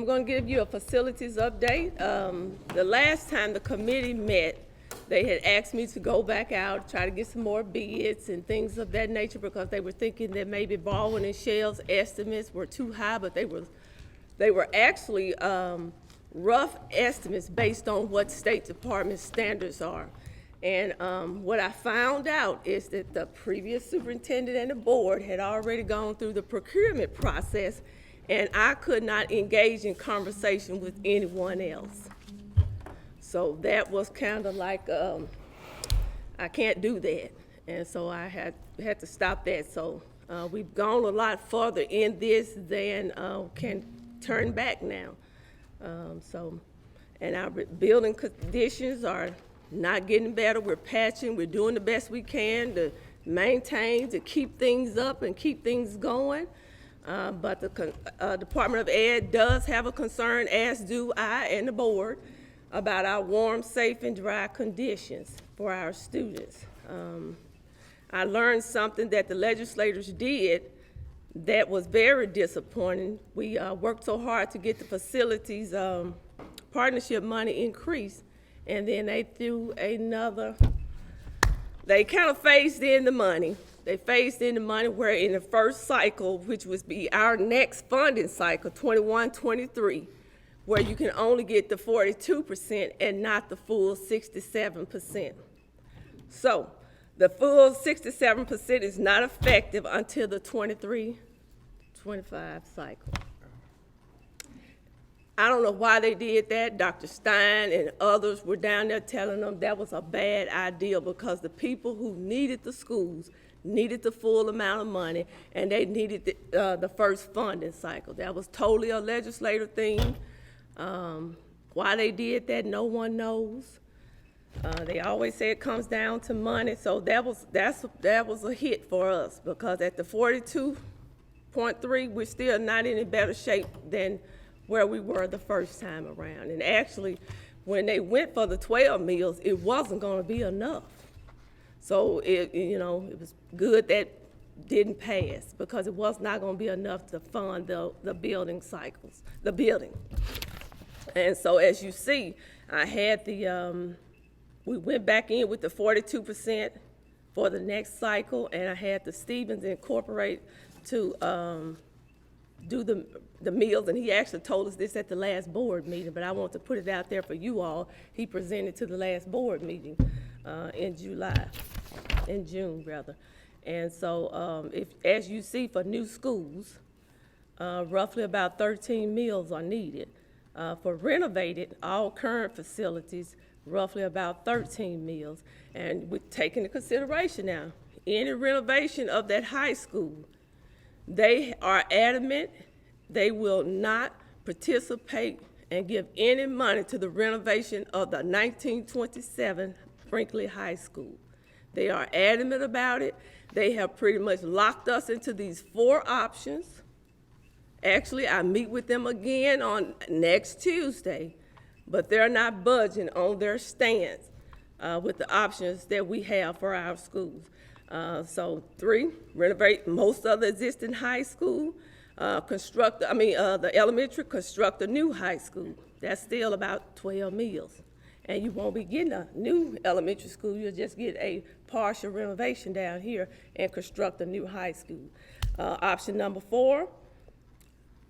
going to give you a facilities update. The last time the committee met, they had asked me to go back out, try to get some more bids and things of that nature because they were thinking that maybe Baldwin and Shell's estimates were too high, but they were actually rough estimates based on what State Department standards are. And what I found out is that the previous superintendent and the board had already gone through the procurement process, and I could not engage in conversation with anyone else. So that was kind of like, I can't do that. And so I had to stop that. So we've gone a lot further in this than can turn back now. And our building conditions are not getting better. We're patching. We're doing the best we can to maintain, to keep things up and keep things going. But the Department of Ed does have a concern, as do I and the board, about our warm, safe, and dry conditions for our students. I learned something that the legislators did that was very disappointing. We worked so hard to get the facilities partnership money increased, and then they threw they kind of phased in the money. They phased in the money where in the first cycle, which would be our next funding cycle, 21-23, where you can only get the 42% and not the full 67%. So the full 67% is not effective until the 23-25 cycle. I don't know why they did that. Dr. Stein and others were down there telling them that was a bad idea because the people who needed the schools needed the full amount of money, and they needed the first funding cycle. That was totally a legislative thing. Why they did that, no one knows. They always say it comes down to money, so that was a hit for us because at the 42.3, we're still not in better shape than where we were the first time around. And actually, when they went for the 12 meals, it wasn't going to be enough. So it was good that didn't pass because it was not going to be enough to fund the building cycles, the building. And so as you see, I had we went back in with the 42% for the next cycle, and I had the Stevens Incorporate to do the meals, and he actually told us this at the last board meeting, but I want to put it out there for you all. He presented to the last board meeting in June rather. And so as you see for new schools, roughly about 13 meals are needed. For renovated, all current facilities, roughly about 13 meals. And we're taking into consideration now, any renovation of that high school, they are adamant they will not participate and give any money to the renovation of the 1927 Brinkley High School. They are adamant about it. They have pretty much locked us into these 4 options. Actually, I meet with them again on next Tuesday, but they're not budging on their stance with the options that we have for our schools. So 3, renovate most of the existing high school, the elementary, construct a new high school. That's still about 12 meals. And you won't be getting a new elementary school, you'll just get a partial renovation down here and construct a new high school. Option number 4,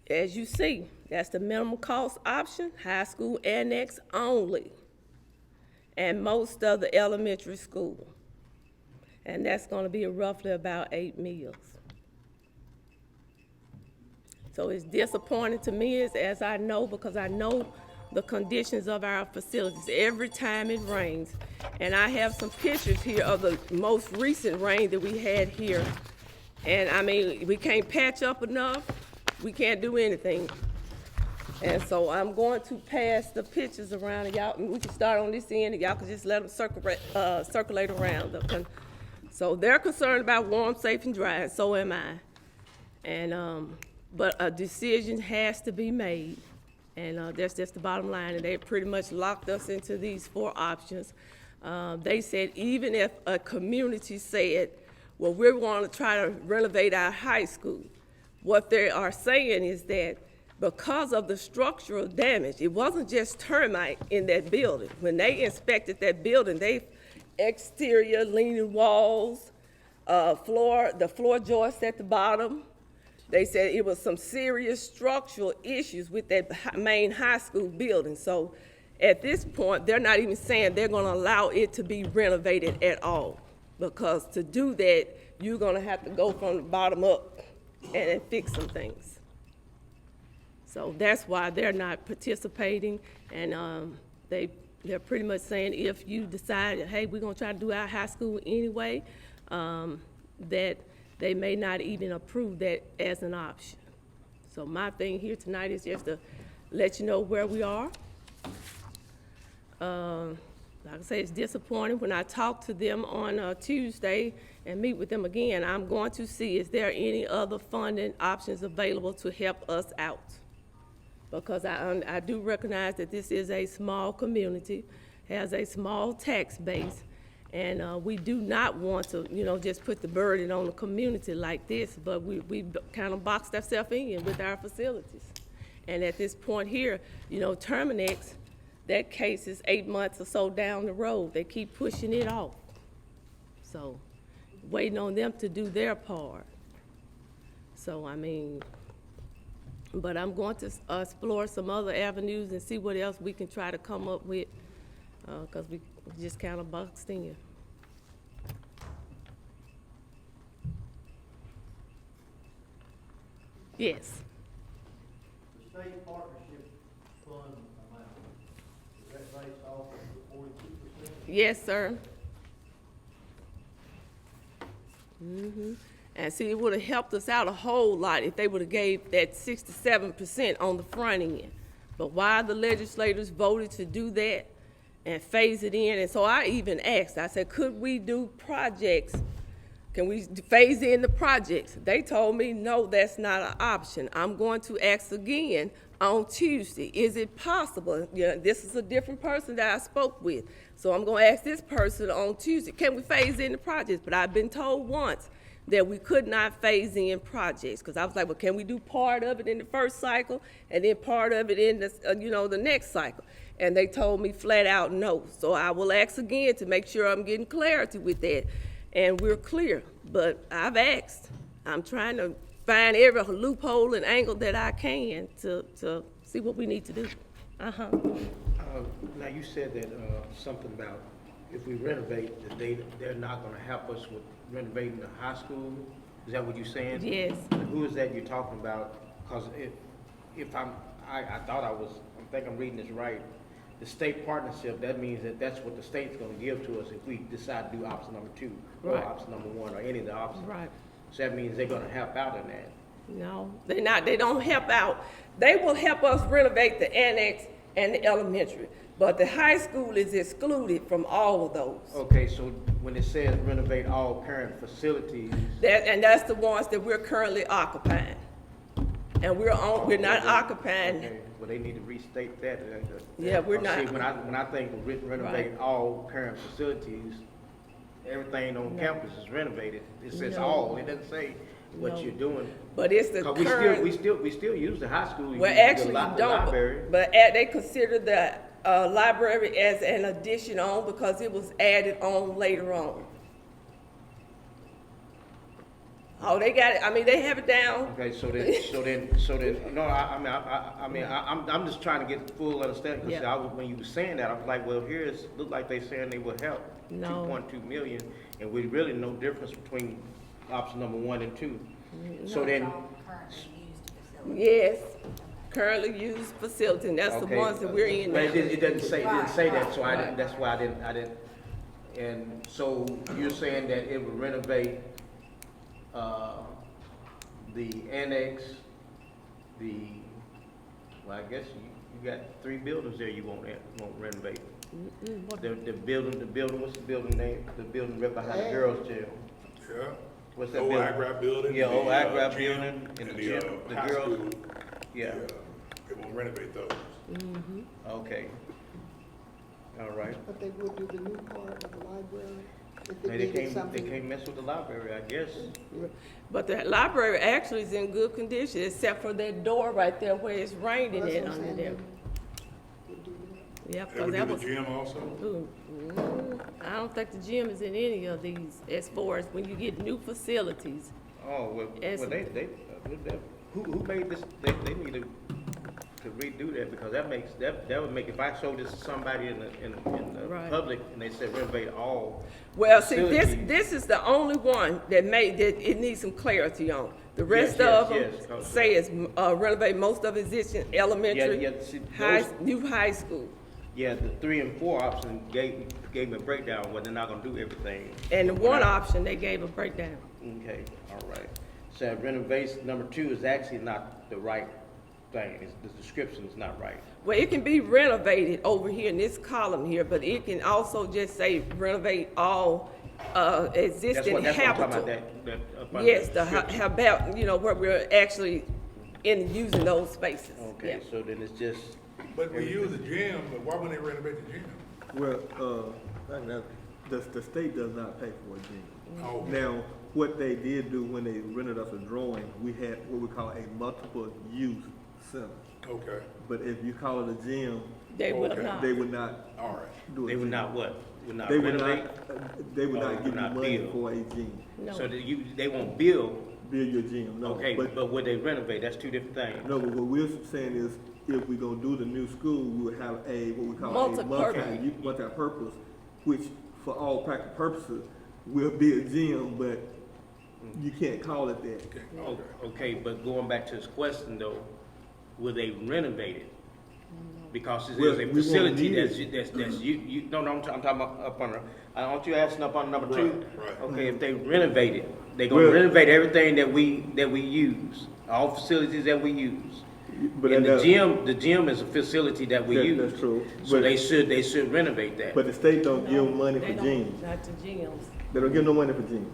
as you see, that's the minimum cost option, high school annex only, and most of the elementary school. And that's going to be roughly about 8 meals. So it's disappointing to me as I know, because I know the conditions of our facilities every time it rains. And I have some pictures here of the most recent rain that we had here. And I mean, we can't patch up enough. We can't do anything. And so I'm going to pass the pictures around, and y'all, we can start on this end, and y'all can just let them circulate around. So they're concerned about warm, safe, and dry, and so am I. And but a decision has to be made, and that's just the bottom line. And they pretty much locked us into these 4 options. They said even if a community said, well, we want to try to renovate our high school, what they are saying is that because of the structural damage. It wasn't just termite in that building. When they inspected that building, they exterior leaning walls, the floor joists at the bottom. They said it was some serious structural issues with that main high school building. So at this point, they're not even saying they're gonna allow it to be renovated at all. Because to do that, you're gonna have to go from the bottom up and fix some things. So that's why they're not participating, and they're pretty much saying if you decide, hey, we're gonna try to do our high school anyway, that they may not even approve that as an option. So my thing here tonight is just to let you know where we are. Like I say, it's disappointing. When I talk to them on Tuesday and meet with them again, I'm going to see is there any other funding options available to help us out. Because I do recognize that this is a small community, has a small tax base, and we do not want to, just put the burden on the community like this, but we kind of boxed ourselves in with our facilities. And at this point here, Terminex, that case is 8 months or so down the road. They keep pushing it off. So, waiting on them to do their part. So, but I'm going to explore some other avenues and see what else we can try to come up with, because we just kind of boxed in. Yes. The state partnership fund amount, is that based off of the 42%? Yes, sir. Mm-hmm. And see, it would have helped us out a whole lot if they would have gave that 67% on the front end. But why the legislators voted to do that and phase it in, and so I even asked, I said, could we do projects? Can we phase in the projects? They told me, no, that's not an option. I'm going to ask again on Tuesday. Is it possible? This is a different person that I spoke with. So I'm going to ask this person on Tuesday, can we phase in the projects? But I've been told once that we could not phase in projects, because I was like, well, can we do part of it in the first cycle and then part of it in the, the next cycle? And they told me flat out no. So I will ask again to make sure I'm getting clarity with that, and we're clear. But I've asked. I'm trying to find every loophole and angle that I can to see what we need to do. Now, you said that something about if we renovate, that they're not going to help us with renovating the high school. Is that what you're saying? Yes. And who is that you're talking about? Because if I think I'm reading this right. The state partnership, that means that that's what the state's going to give to us if we decide to do option number 2 or Right. option number 1 or any of the options. Right. So that means they're going to help out in that. No, they're not. They don't help out. They will help us renovate the annex and the elementary, but the high school is excluded from all of those. Okay, so when it says renovate all parent facilities, That's the ones that we're currently occupying, and we're not occupying. okay, well, they need to restate that. Yeah, we're See, not. when I think of renovate Right. all parent facilities, everything on campus is renovated. It says No. all. It doesn't say what No. you're doing. But it's the 'Cause current. we still use the high school. Well, use the actually, you don't. library. But they consider the library as an addition on because it was added on later on. Oh, they got it. I mean, they have it down. Okay, so then, no, I'm just trying to get full understanding, because Yeah. when you were saying that, I was like, well, look like they saying they will help. No. 2.2 million, and we really no difference between option number 1 and 2. So then, All currently used facilities. Yes, currently used facility, and that's the okay, ones that we're in but now. it didn't say that, so Right. that's why I didn't. And so you're saying that it would renovate, the annex, well, I guess you got 3 buildings there you won't renovate. The building, what's the building name? The building right behind the girls' jail. Yeah. What's that Old building? Agrab building. Yeah, old Agrab gym, building and the the gym, the high girls. school. Yeah, They won't renovate those. okay. All right. But they would do the new part of the library. If They it needed can't something. mess with the library, I guess. But the library actually is in good condition, except for that door right there where it's raining Well, that's it what I'm under saying, there. they would do that. Yeah, They because would that do was, the gym also? ooh, I don't think the gym is in any of these as far as when you get new facilities. Oh, well, As- who made this, they need to redo that, because that would make, if I showed this to somebody in the Right. public, and they said renovate all. Well, see, facilities. this is the only one that it needs some clarity on. The rest Yes, of them yes, yes. say it's renovate most of existing elementary, Yeah, see, new high school. Yeah, the 3 and 4 option gave me a breakdown, where they're not gonna do everything. And the one option, they gave a breakdown. Okay, all right. So renovation, number 2 is actually not the right thing, the description is not right. Well, it can be renovated over here in this column here, but it can also just say renovate all existing That's what I'm talking habitable. about, that up under Yes, the description. about, where we're actually in using those spaces. Okay, Yeah. so then it's just, But we use the gym, but why wouldn't they renovate the gym? Well, the state does not pay for a gym. Oh, Now, what they did do when they rented us a drawing, we had what we call a multiple use center. okay, But if you call it a gym, They will Okay. not. they would not all right. do a they would gym. not what? Would not They would renovate? not, they would Or not would give you not money build. for a gym, No. So that they won't build, build your gym, no. okay, but would they renovate? That's two different things. No, but what we're saying is, if we're gonna do the new school, we would have what we call a Multi-purpose. multi-purpose, which for all practical purposes will be a gym, but you can't call it that. Okay, Oh, okay. okay, but going back to his question though, will they renovate it? Because it Well, is we a won't facility need that's you, no, I'm talking about up on, I want you asking up on number 2? Right, right. Okay, if they renovate it, they gonna Well- renovate everything that we use, all facilities that we use. But And that- the gym is a facility that we use. That's true. So But- they should renovate that. But the state don't No, give money they for don't, gyms. Not to gyms. They don't give no money for gyms.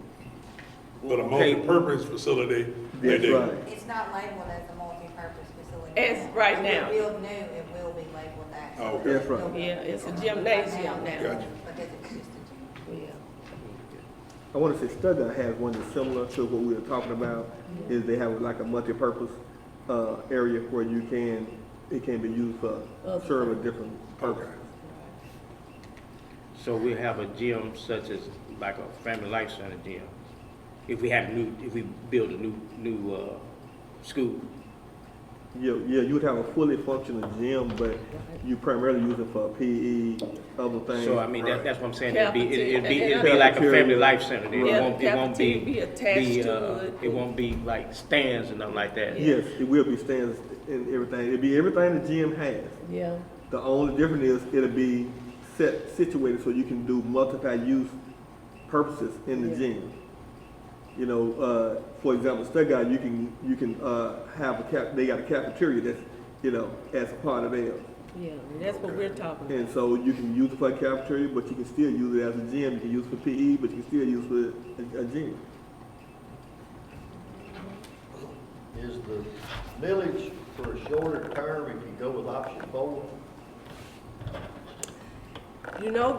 But a Okay. multi-purpose facility, they That's do. right. It's not labeled as a multi-purpose facility. As right When we now. build new, it will be labeled that. So Oh, okay. That's right. it'll be- Yeah, it's a it'll be gymnasium right now. Gotcha. Because it's just a gym. Yeah. I want to say Stuttgart has one that's similar to what we were talking about, is they have like a multi-purpose, area where it can be used for serve a different purpose. Okay. So we have a gym such as like a Family Life Center gym. If we build a new school. Yeah, you would have a fully functional gym, but you primarily use it for PE, other things. So I mean, Right. that's what I'm saying, it'd be Cafeteria. like a Family Cafeteria. Life Center then. Yeah, It won't cafeteria be attached to it. It won't be like stands and nothing like that. Yes, it will be stands and everything. It'll be everything the gym has. Yeah. The only difference is it'll be situated so you can do multi-use purposes in the Yeah. gym. For example, Stuttgart, you can have they got a cafeteria that's, as a part of theirs. Yeah, and that's what we're talking And about. so you can use it for a cafeteria, but you can still use it as a gym. You can use it for PE, but you can still use it for a gym. Is the millage for a shorter term if you go with option 4?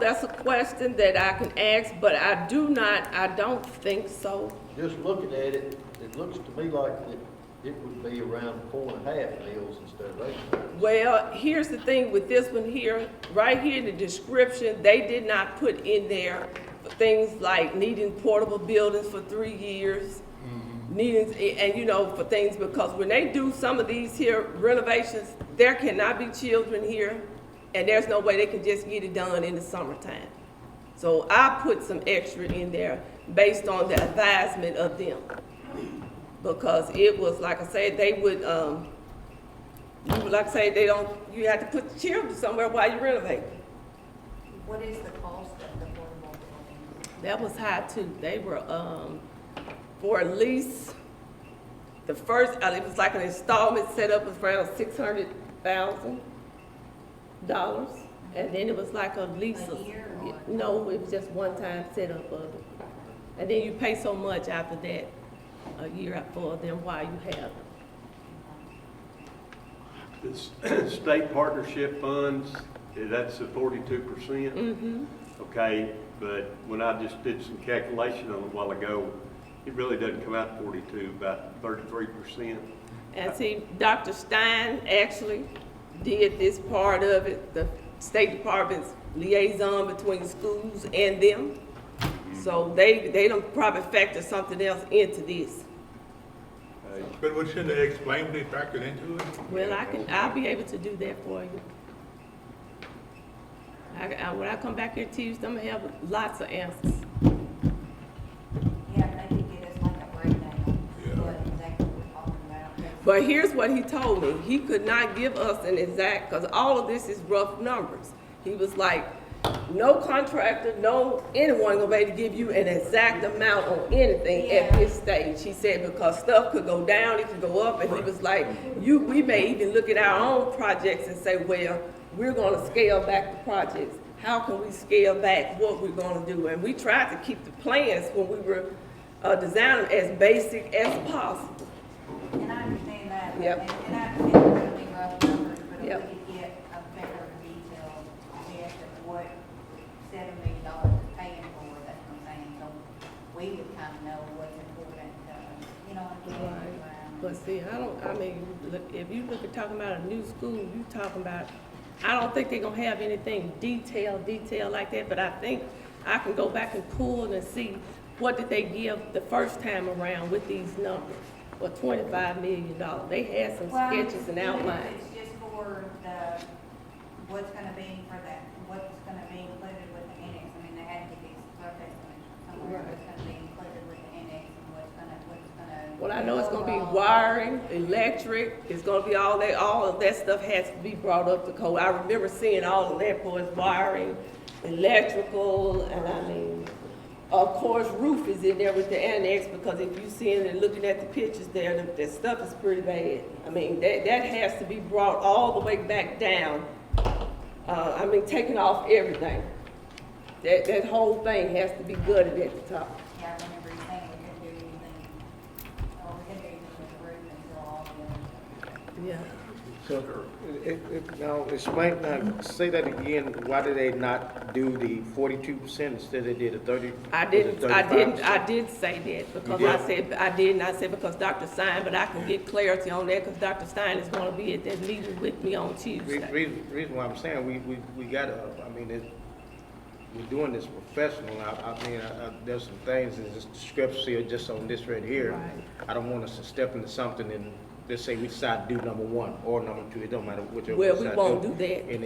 That's a question that I can ask, but I don't think so. Just looking at it, it looks to me like it would be around 4.5 mills instead of 8 mills. Well, here's the thing with this one here, right here in the description, they did not put in there things like needing portable buildings for 3 years, needing, and for things, because when they do some of these here renovations, there cannot be children here, and there's no way they can just get it done in the summertime. So I put some extra in there based on the advisement of them. Because it was, like I said, they would, you have to put the children somewhere while you renovate. What is the cost of the portable buildings? That was high too. They were, for at least, the first, it was like an installment set up was around $600,000. And then it was like a lease. A year or what? No, it was just one-time setup of it. And then you pay so much after that, a year for them while you have it. The state partnership funds, that's the 42%. Okay, but when I just did some calculation on it a while ago, it really doesn't come out 42, about 33%. And see, Dr. Stein actually did this part of it, the State Department's liaison between schools and them. So they don't probably factor something else into this. But what shouldn't they explain, they factored into it? Well, I'll be able to do that for you. When I come back here Tuesday, I'm gonna have lots of answers. Yeah, they could get us like a breakdown, Yeah. what exactly we're talking about. But here's what he told me. He could not give us an exact, because all of this is rough numbers. He was like, no contractor, no anyone gonna be able to give you an exact amount on anything at this stage. He said, because stuff could go down, it could go up, and he was like, we may even look at our own projects and say, well, we're gonna scale back the projects. How can we scale back what we're gonna do? And we tried to keep the plans when we were designing as basic as possible. And I understand that. Yep. And I understand it's gonna be rough numbers, but if Yep. we could get a better detailed guess of what $7 million is paying for, that's what I'm saying, so we would kind of know what's important, you know what I'm saying? But see, I mean, look, if you look at talking about a new school, you talking about, I don't think they're gonna have anything detailed like that, but I think I can go back and pull and see what did they give the first time around with these numbers for $25 million. They had some Well, sketches and even if outlines. It's just for what's gonna be what's gonna be included with the annex. I mean, they had to get these rough estimates somewhere, Right. what's gonna be included with the annex and what's gonna. Well, I know it's gonna be overall- wiring, electric, it's gonna be all of that stuff has to be brought up to code. I remember seeing all of that for wiring, electrical, and I mean, of course, roof is in there with the annex, because if you see it and looking at the pictures there, that stuff is pretty bad. I mean, that has to be brought all the way back down. I mean, taking off everything. That whole thing has to be gutted at the top. Yeah, I remember you saying we couldn't do anything, we couldn't do anything with the roof until all the other stuff. Yeah. So, now, explain, now, say that again, why did they not do the 42%, instead they did a 30? I was it did 35%? say that, because You I did? said, I did not say because Dr. Stein, but I can get clarity on that, because Dr. Stein is gonna be at that meeting with me on Tuesday. Reason why I'm saying, we gotta, I mean, we're doing this professional. I mean, there's some things, there's this discrepancy just on this right here. Right. I don't want us to step into something and, let's say we decide to do number one or number two, it don't matter whichever. Well, we decide to won't do that. And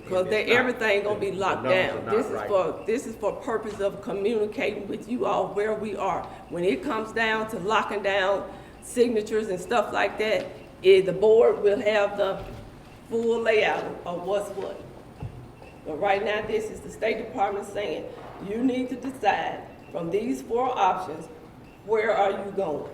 Because it's not- everything gonna be the locked numbers down. are not right. This is for purpose of communicating with you all where we are. When it comes down to locking down signatures and stuff like that, the board will have the full layout of what's what. But right now, this is the State Department saying, you need to decide from these 4 options, where are you going?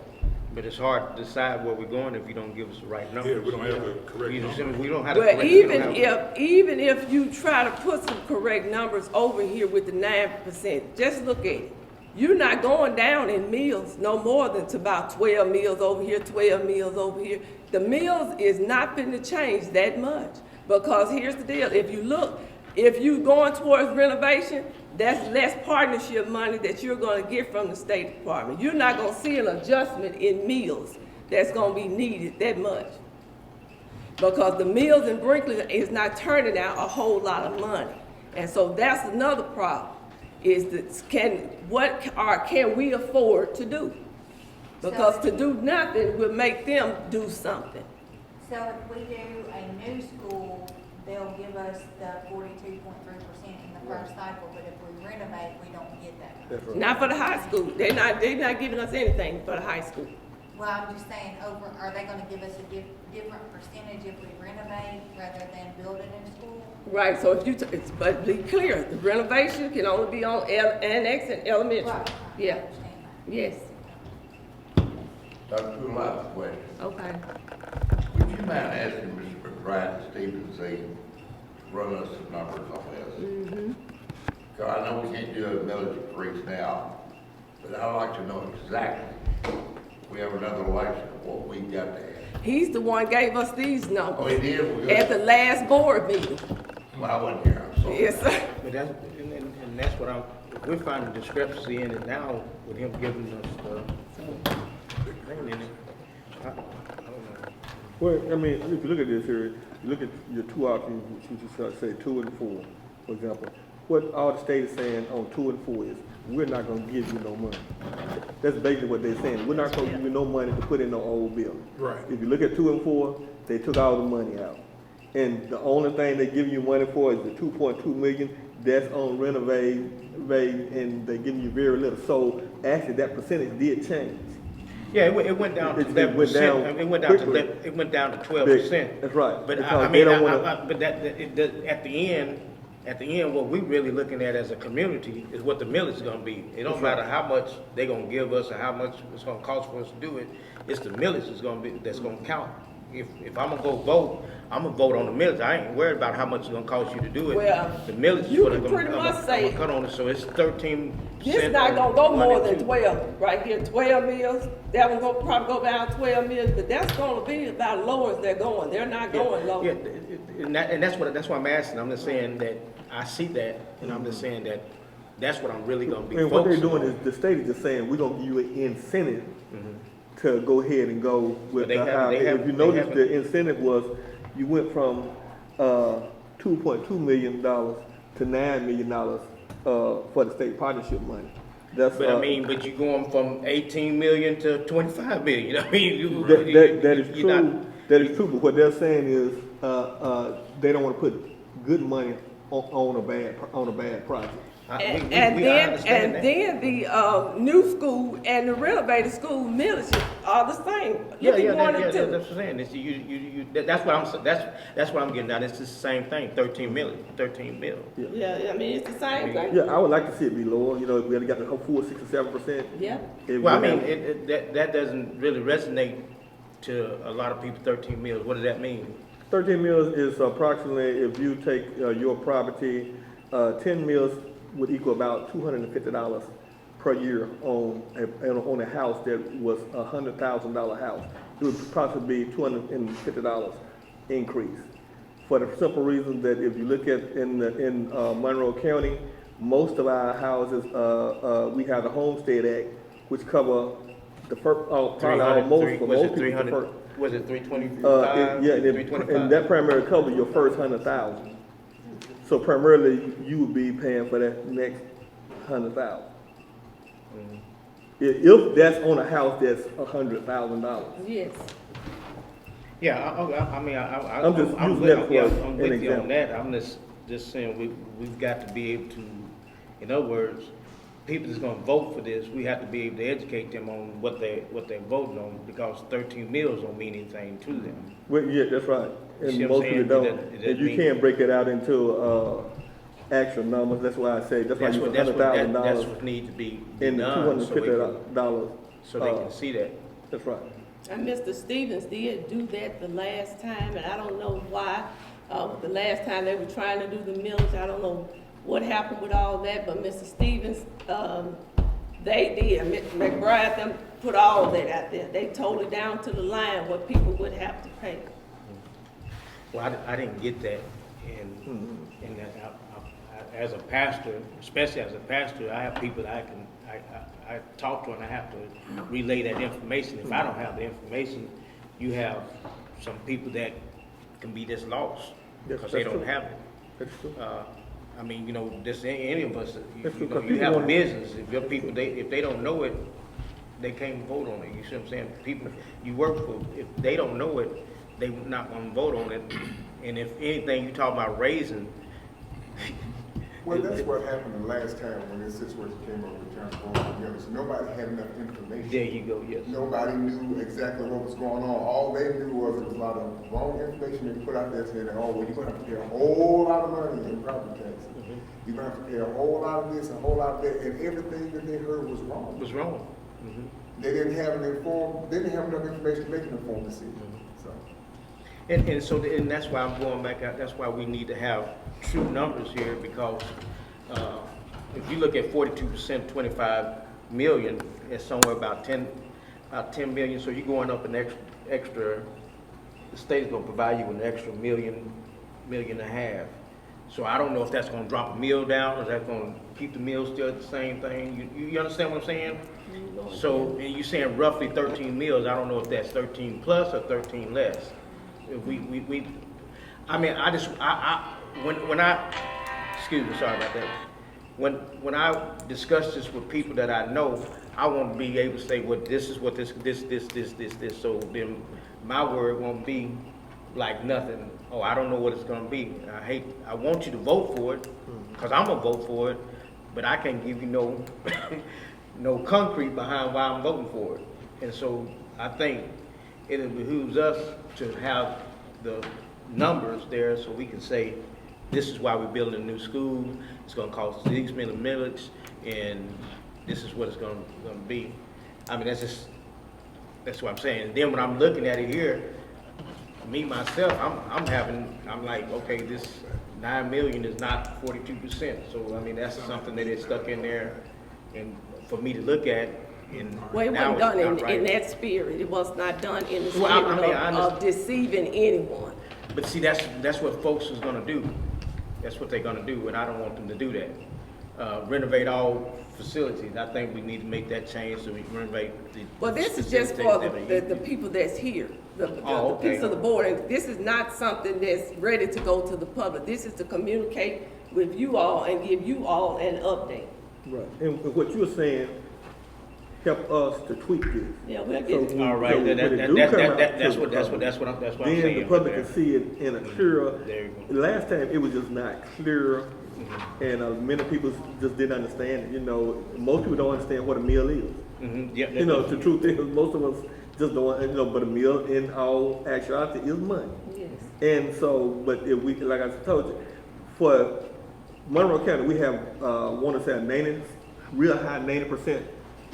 But it's hard to decide where we're going if you don't give us the right numbers. Yeah, we don't have the correct We just- number. We don't have the Well, correct. we don't have- even if you try to put some correct numbers over here with the 9%, just look at it. You're not going down in meals no more than to about 12 meals over here, 12 meals over here. The meals is not going to change that much, because here's the deal. If you look, if you going towards renovation, that's less partnership money that you're gonna get from the State Department. You're not gonna see an adjustment in meals that's gonna be needed that much. Because the meals in Brinkley is not turning out a whole lot of money. And so that's another problem, is that can we afford to do? Because to do nothing will make them do something. So if we do a new school, they'll give us the 42.3% in the first cycle, but if we renovate, we don't get that. That's right. Not for the high school. They're not giving us anything for the high school. Well, I'm just saying, are they gonna give us a different percentage if we renovate rather than build it in school? Right, so if you, but be clear, the renovation can only be on annex and elementary. Right. Yeah, I understand that. yes, Dr. Poole, I have a question. okay. Would you mind asking Mr. McBride Stevens to run us some numbers on this? Because I know we can't do a millage increase now, but I'd like to know exactly, if we have another election, what we got to ask. He's the one gave us these Oh, he numbers did? Well, at the last board meeting. Well, I wasn't here, I'm sorry. Yes, sir. But that's, and that's what I'm, we're finding discrepancy in it now with him giving us the thing in it. I don't know. Well, I mean, if you look at this here, you look at your two options, which you just say 2 and 4, for example. What all the state is saying on 2 and 4 is, we're not gonna give you no money. That's basically what they're saying. We're not gonna give you no money to put in no old building. Right. If you look at 2 and 4, they took all the money out. And the only thing they give you money for is the 2.2 million, that's on renovate, and they give you very little. So actually, that percentage did change. Yeah, it went down to It went 11%. down It went down to quickly. it went down to 12%. That's right. But Because I they mean, don't wanna- but at the end, what we really looking at as a community is what the millage is gonna be. It don't That's right. matter how much they gonna give us or how much it's gonna cost for us to do it. It's the millage that's gonna count. If I'm gonna go vote, I'm gonna vote on the millage. I ain't worried about how much it's gonna cost you to do it. Well, The millage is you what I'm can gonna, pretty I'm much gonna say- cut on it, so it's 13%. This not gonna go on more 1 and than 2. 12, right here, 12 mills. That one probably go down 12 mills, but that's gonna be about low as they're going. They're not going low. Yeah, and that's why I'm asking. I'm just saying that I see that, and I'm just saying that that's what I'm really gonna be And what they're focusing doing on. is, the state is just saying, we're gonna give you an incentive to go ahead and go with But they the haven't- high. they If haven't- you they notice, haven't- the incentive was, you went from, $2.2 million to $9 million, for the state partnership money. That's, But I mean, but you're going from 18 million to 25 million. I mean, that is you're not- true, that is true, but what they're saying is, they don't wanna put good money on a bad project. And I understand that. then the new school and the renovated school millage are the same. Look at one and two. That's what I'm saying. That's what I'm getting at. It's the same thing. 13 mil. Yeah, I mean, it's the same thing. Yeah, I would like to see it be lower, you know, if we had got the whole full 6 or 7%. Yeah. Well, I mean, that doesn't really resonate to a lot of people. 13 mils. What does that mean? 13 mils is approximately, if you take your property, 10 mils would equal about $250 per year on a house that was a $100,000 house. It would probably be $250 increase. For the simple reason that if you look at in Monroe County, most of our houses, we have the Homestead Act, which cover the first, probably almost for most people, the first. Was it 325? Yeah, and 325. that primarily covers your first 100,000. So primarily, you would be paying for that next 100,000. If that's on a house that's $100,000. Yes. Yeah, I'm just using with, that for yeah, an I'm with you example. on that. I'm just saying we've got to be able to, in other words, people that's gonna vote for this, we have to be able to educate them on what they're voting on, because 13 mills don't mean anything to them. Well, yeah, that's right. See And what I'm most people saying? don't. It doesn't And you mean- can't break it out into actual numbers. That's why I say, that's why That's you what put that's $100,000 what needs to be in the done, so $250. they can see that. That's right. And Mr. Stevens did do that the last time, and I don't know why. The last time they were trying to do the millage, I don't know what happened with all that, but Mr. Stevens, they did. McBride, them put all that out there. They told it down to the line what people would have to pay. Well, I didn't get that, and as a pastor, especially as a pastor, I have people that I talk to, and I have to relay that information. If I don't have the information, you have some people that can be just lost Yes, because they that's don't true. have it. That's true. I mean, you know, just any of us, That's true, 'cause you people have a wanna- business. If your people, if they don't know it, they can't vote on it. You see what I'm saying? People you work for, if they don't know it, they not gonna vote on it. And if anything, you talk about raising. Well, that's what happened the last time when this situation came up with trying to go together. So nobody had enough information. There you go. Yes. Nobody knew exactly what was going on. All they knew was there was a lot of wrong information they put out there saying that, oh, well, you're gonna have to pay a whole lot of money in property taxes. You're gonna have to pay a whole lot of this, a whole lot of that, and everything that they heard was wrong. What's wrong? They didn't have enough information to make an informed decision. So. And that's why I'm going back out. That's why we need to have true numbers here, because if you look at 42%, 25 million, it's somewhere about 10 million. So you're going up an extra. The state is going to provide you an extra million and a half. So I don't know if that's gonna drop a meal down, or is that gonna keep the meal still at the same thing? You understand what I'm saying? So, and you're saying roughly 13 meals, I don't know if that's 13 plus or 13 less. If I mean, when I, excuse me, sorry about that. When I discuss this with people that I know, I want to be able to say, well, this is what this, so then my word won't be like nothing. Oh, I don't know what it's gonna be. I want you to vote for it, cause I'm gonna vote for it, but I can't give you no, no concrete behind why I'm voting for it. And so I think it behooves us to have the numbers there so we can say, this is why we're building a new school, it's gonna cost these many millage, and this is what it's gonna be. I mean, that's what I'm saying. And then when I'm looking at it here, me, myself, I'm like, okay, this 9 million is not 42%. So, I mean, that's something that is stuck in there and for me to look at. And Well, it now wasn't done it's not in right. that spirit. It was not done in the spirit Well, I mean, I of deceiving anyone. But see, that's what folks is gonna do. That's what they're gonna do, and I don't want them to do that. Renovate all facilities. I think we need to make that change so we can renovate the. Well, this is just for the people that's here, the people of the board. And this is not something that's ready to go to the public. This is to communicate with you all and give you all an update. Right, and what you're saying, help us to tweak this. Yeah, we'll So get when- All right, so when it do that's come out what to the public, I'm then saying. the public can see it in a clearer. There you go. Last time, it was just not clear, and many people just didn't understand it. You know, most people don't understand what a meal is. Yeah, You know, the truth is, most of us just don't, you know, but a meal in all actuality is money. Yes. And so, but if we, like I told you, for Monroe County, we have, want to say real high 90%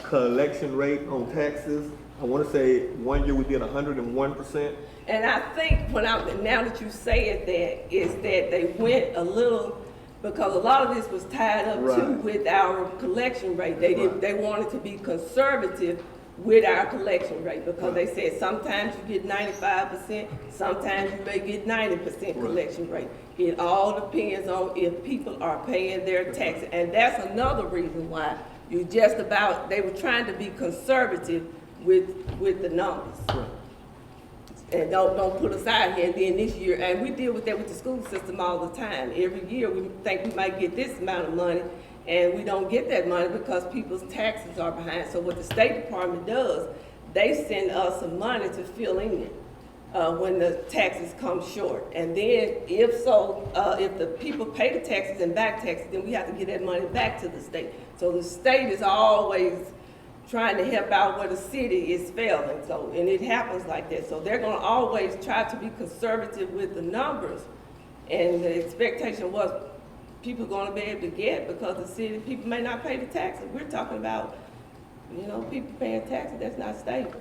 collection rate on taxes. I want to say one year we did 101%. And I think now that you say it, that is that they went a little, because a lot of this was tied up too Right. with our collection rate. They wanted to be conservative with our collection rate, because they said sometimes you get 95%, sometimes you may get 90% collection rate. It all depends on if people are paying their taxes. And that's another reason why they were trying to be conservative with the numbers. And don't put us out here. And then this year, and we deal with that with the school system all the time. Every year we think we might get this amount of money, and we don't get that money because people's taxes are behind. So what the State Department does, they send us some money to fill in it when the taxes come short. And then if the people pay the taxes and back taxes, then we have to get that money back to the state. So the state is always trying to help out where the city is failing. So, and it happens like that. So they're gonna always try to be conservative with the numbers. And the expectation was people gonna be able to get, because the city, people may not pay the taxes. We're talking about, you know, people paying taxes, that's not stable.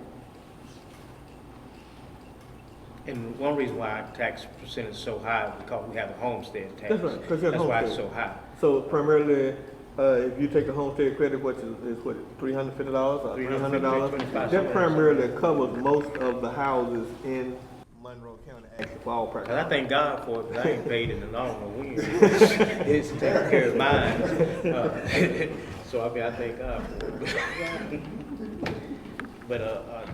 And one reason why our tax percentage is so high is because we have a homestead tax. That's right, 'cause you have That's why it's homestead. so high. So primarily, if you take the homestead credit, which is what, $350 or $300? $325, That primarily covers most of the houses in Monroe County, actually, for all Cause practices. I thank God for it, 'cause I ain't paid in a long when it's taking care of mine. So I mean, I thank God for it. But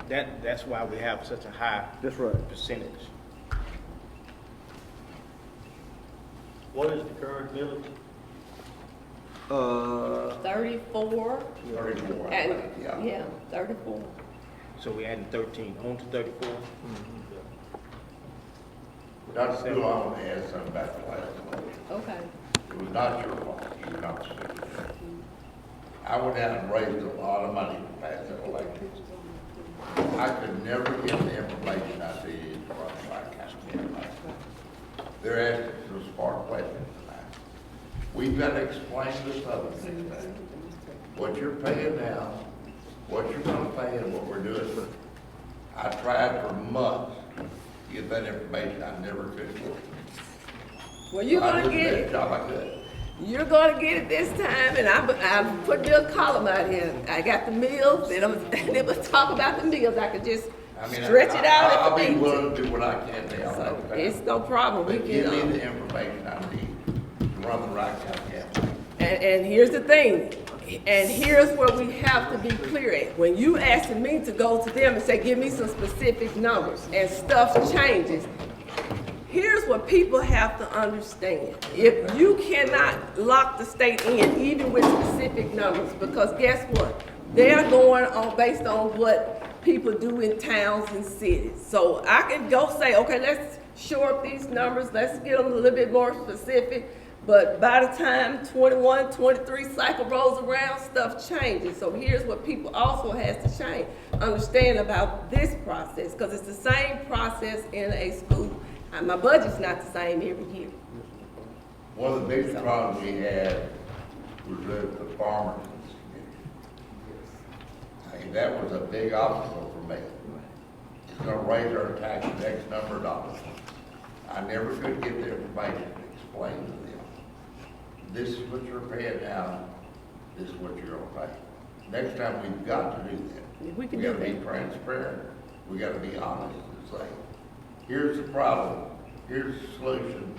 that's why we have such a high That's right. percentage. What is the current millage? 34, 34, and, yeah. yeah, 34. So we adding 13 on to 34. Dr. School, I want to add something about the last one. Okay. It was not your fault, you were not stupid. I went out and raised a lot of money to pass that election. I could never get the information I needed from my county. They're asking some smart questions tonight. We've got to explain the Southern thing back. What you're paying now, what you're gonna pay, and what we're doing. I tried for months to get that information, I never could get it. Well, you're I gonna did the get best it. job I could. You're gonna get it this time, and I put your column out here. I got the meals, and it was talk about the meals. I could just I mean, stretch it out if I'll I be need to. willing to do what I can to help. So it's no problem. We But give can, me the information I need. run the right kind of campaign. And here's the thing, and here's where we have to be clear at. When you asking me to go to them and say, give me some specific numbers, and stuff changes, here's what people have to understand. If you cannot lock the state in, even with specific numbers, because guess what? They're going on based on what people do in towns and cities. So I can go say, okay, let's shore up these numbers, let's get them a little bit more specific. But by the time 21, 23 cycle rolls around, stuff changes. So here's what people also has to change, understand about this process, because it's the same process in a school. My budget's not the same every year. One of the biggest problems we had was with the farmers in this community. I mean, that was a big obstacle for me. It's gonna raise our taxes X number of dollars. I never could get the information to explain to them. This is what you're paying now, this is what you're gonna pay. Next time, we've got to do that. We can We do gotta be that. transparent, we gotta be honest and say, here's the problem, here's the solution,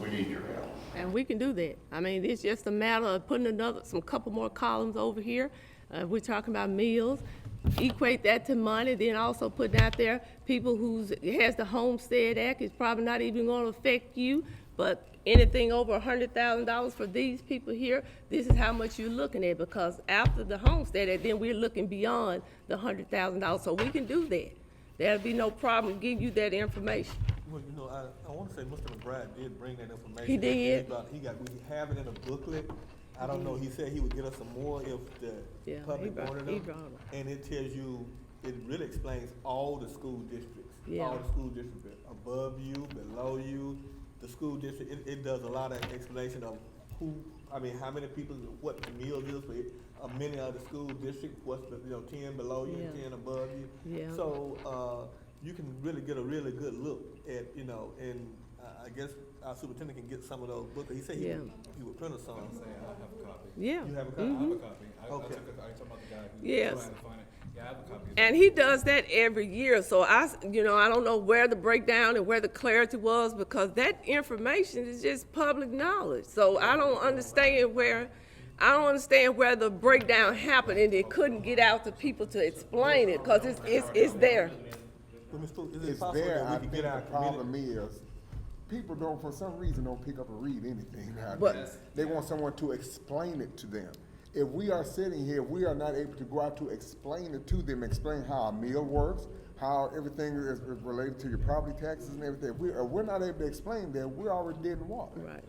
we need your help. And we can do that. I mean, it's just a matter of putting some couple more columns over here. We're talking about meals, equate that to money, then also putting out there people who has the Homestead Act. It's probably not even gonna affect you, but anything over $100,000 for these people here, this is how much you're looking at, because after the Homestead Act, then we're looking beyond the $100,000, so we can do that. There'll be no problem giving you that information. Well, you know, I want to say Mr. McBride did bring that information. He did? We have it in a booklet. I don't know, he said he would get us some more if the Yeah, public wanted he them. brought them. And it tells you, it really explains all the school districts. Yeah. All the school districts, above you, below you, the school district. It does a lot of explanation of how many people, what the meals is for many of the school districts, what's the, 10 below you and Yeah. 10 above you. Yeah. So, you can really get a really good look at, and I guess our superintendent can get some of those books. He said he would print us some. I have a copy. Yeah. You have a copy? I have a copy. I Okay. took a, are you talking about the guy who? Yes. who had to find it? Yeah, I have a copy. And he does that every year, so I don't know where the breakdown and where the clarity was, because that information is just public knowledge. So I don't understand where the breakdown happened and it couldn't get out to people to explain it, because it's there. But Ms. Stewart, is it It's possible there. that I we could think get our the community? problem is, people don't, for some reason, don't pick up and read anything nowadays. But- They want someone to explain it to them. If we are sitting here, we are not able to go out to explain it to them, explain how a meal works, how everything is related to your property taxes and everything. If we're not able to explain that, we're already dead in the water. Right.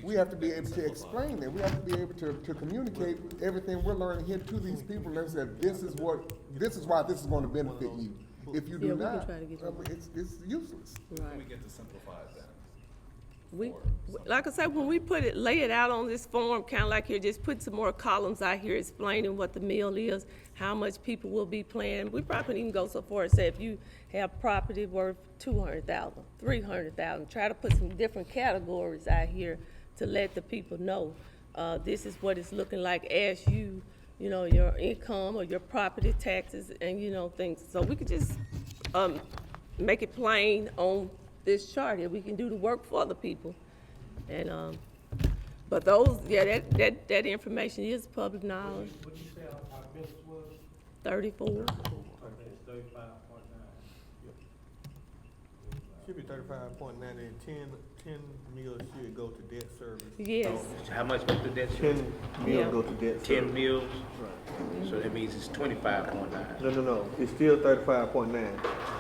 We have to be able to explain it. We have to be able to communicate everything we're learning here to these people and say, this is why this is going to benefit you. If you Yeah, do we can not, try to get you it's useless. Can we Right. get to simplify that? Like I said, when we lay it out on this form, kind of like here, just put some more columns out here explaining what the meal is, how much people will be paying. We probably couldn't even go so far as say if you have property worth $200,000, $300,000, try to put some different categories out here to let the people know, this is what it's looking like as your income or your property taxes and, things. So we could just, make it plain on this chart here. We can do the work for the people. And, but that information is public knowledge. What'd you say our bills was? 34. Okay, it's 35.9. Should be 35.9 and 10 meals should go to debt service. Yes. How much was the debt? 10 Yeah. meals go to debt service. 10 meals? So that means it's 25.9. No, it's still 35.9.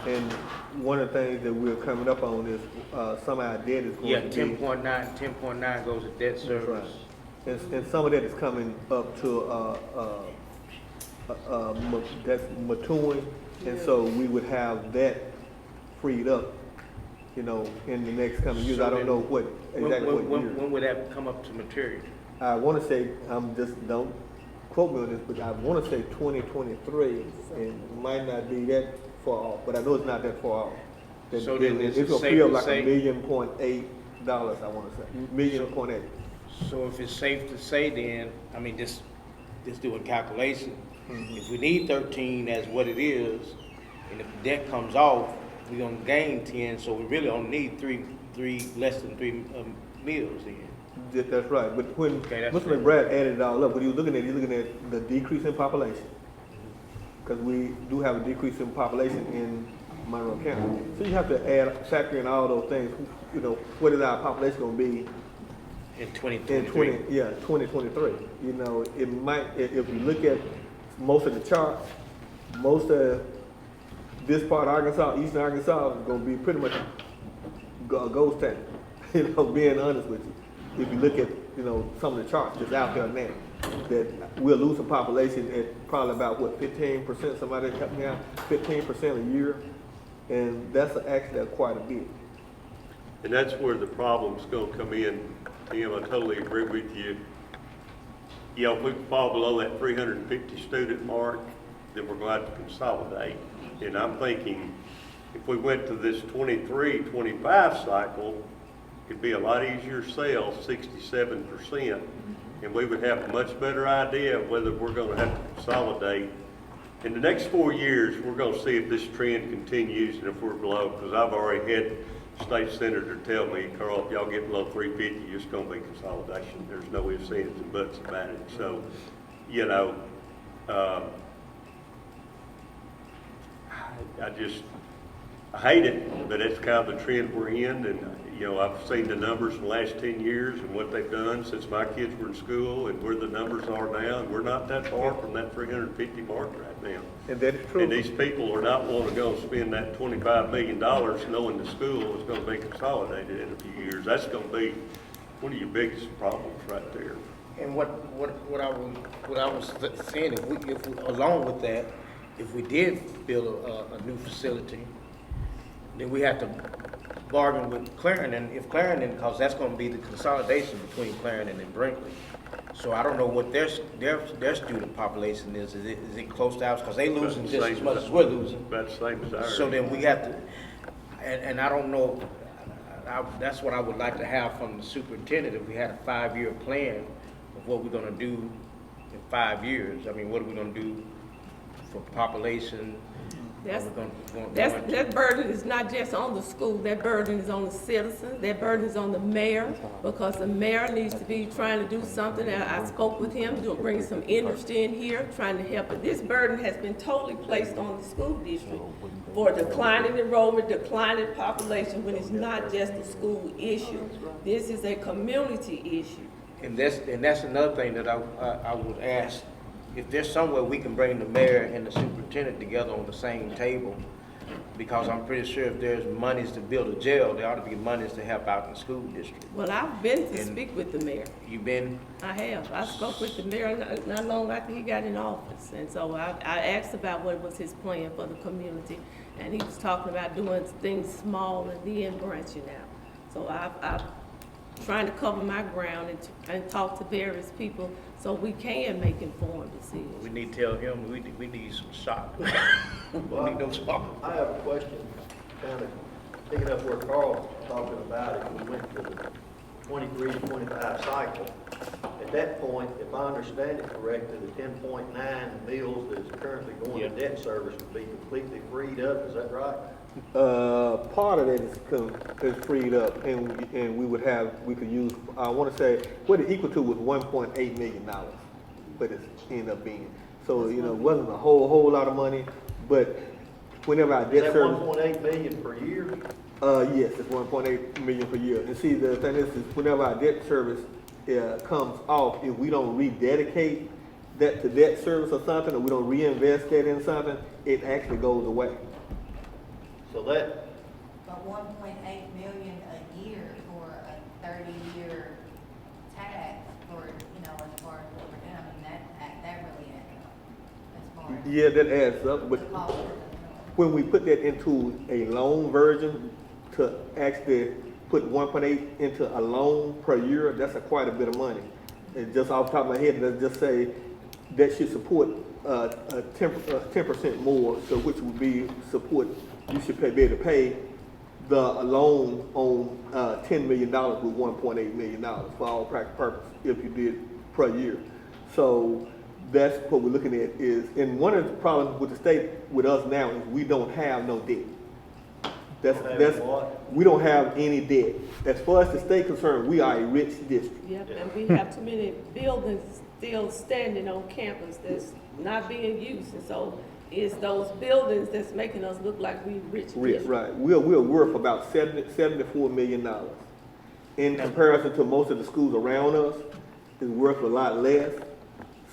And one of the things that we're coming up on is, some of our debt is Yeah, going to be. 10.9 goes to debt Right. service. And some of that is coming up to, that's maturing, and so we would have that freed up, in the next coming years. I don't know what, exactly what year. When would that come up to maturity? I wanna say, don't quote me on this, but I wanna say 2023, and it might not be that far off, but I know it's not that far off. So then is it It's gonna safe feel to like say- $1.8 million, I wanna say, $1.8 million. So if it's safe to say then, just do a calculation. If we need 13 as what it is, and if the debt comes off, we're gonna gain 10, so we really only need less than three meals then. That's right, but when Okay, that's Mr. fair. McBride added it all up, what he was looking at, he's looking at the decrease in population. Because we do have a decrease in population in Monroe County. So you have to factor in all those things, you know, what is our population gonna be In in 2023. 2023. You know, it might, if you look at most of the charts, most of this part of Arkansas, eastern Arkansas, is gonna be pretty much a ghost town, you know, being honest with you. If you look at, you know, some of the charts that's out there now, that we'll lose some population at probably about, what, 15%, somebody help me out, 15% a year, and that's actually quite a bit. And that's where the problem's gonna come in. Tim, I totally agree with you. You know, if we fall below that 350 student mark, then we're going to have to consolidate. And I'm thinking, if we went to this 23-25 cycle, it'd be a lot easier sale, 67%, and we would have a much better idea of whether we're gonna have to consolidate. In the next 4 years, we're gonna see if this trend continues and if we're below, because I've already had state senator tell me, Carl, if y'all get below 350, it's gonna be consolidation. There's no ifs, ands, and buts about it. So, you know, I hate it, but it's kind of the trend we're in, and, you know, I've seen the numbers in the last 10 years and what they've done since my kids were in school and where the numbers are now, and we're not that far from that 350 mark right now. And that is true. And these people are not wanting to go spend that $25 million knowing the school is gonna be consolidated in a few years. That's gonna be one of your biggest problems right there. And what I was saying, if we, along with that, if we did build a new facility, then we have to bargain with Clarendon, if Clarendon, because that's gonna be the consolidation between Clarendon and Brinkley. So I don't know what their student population is. Is it close to ours? Because they losing just as much as we're losing. About the same as ours. So then we have to, and I don't know, that's what I would like to have from the superintendent, if we had a 5-year plan of what we're gonna do in 5 years. I mean, what are we gonna do for population? That burden is not just on the school, that burden is on the citizens, that burden is on the mayor, because the mayor needs to be trying to do something. I spoke with him, bring some industry in here, trying to help. But this burden has been totally placed on the school district for declining enrollment, declining population, when it's not just a school issue. This is a community issue. And that's another thing that I would ask, if there's somewhere we can bring the mayor and the superintendent together on the same table, because I'm pretty sure if there's monies to build a jail, there ought to be monies to help out in the school district. Well, I've been to speak with the mayor. You've been? I have. I spoke with the mayor not long after he got in office. And so I asked about what was his plan for the community. And he was talking about doing things small and then branching out. So I'm trying to cover my ground and talk to various people so we can make informed decisions. We need to tell him, we need some shot. We need no shot. I have a question, kind of picking up where Carl was talking about it. We went to the 23 to 25 cycle. At that point, if I understand it correctly, the 10.9 mills that's currently going to debt service would be completely freed up. Is that right? Part of that is freed up, and we could use, I want to say, what it equal to was $1.8 million, but it ended up being. So, you know, it wasn't a whole lot of money, but whenever our debt service. Is that 1.8 million per year? Yes, it's 1.8 million per year. And see, the thing is whenever our debt service comes off, if we don't rededicate that to debt service or something, or we don't reinvest that in something, it actually goes away. So that, But 1.8 million a year for a 30-year tax for, as far as what we're doing, I mean, that really adds up. As far as Yeah, that adds up, but the cost of the when we put that into a loan version to actually put 1.8 into a loan per year, that's quite a bit of money. And just off the top of my head, let's just say that should support 10% more, so which would be support, you should be able to pay the loan on $10 million with $1.8 million for all practical purposes if you did per year. So that's what we're looking at is, and one of the problems with the state with us now is we don't have no debt. That's, what? we don't have any debt. As far as the state concerned, we are a rich district. Yep, and we have too many buildings still standing on campus that's not being used. And so it's those buildings that's making us look like we rich district. Right, we're worth about $74 million. In comparison to most of the schools around us, it's worth a lot less.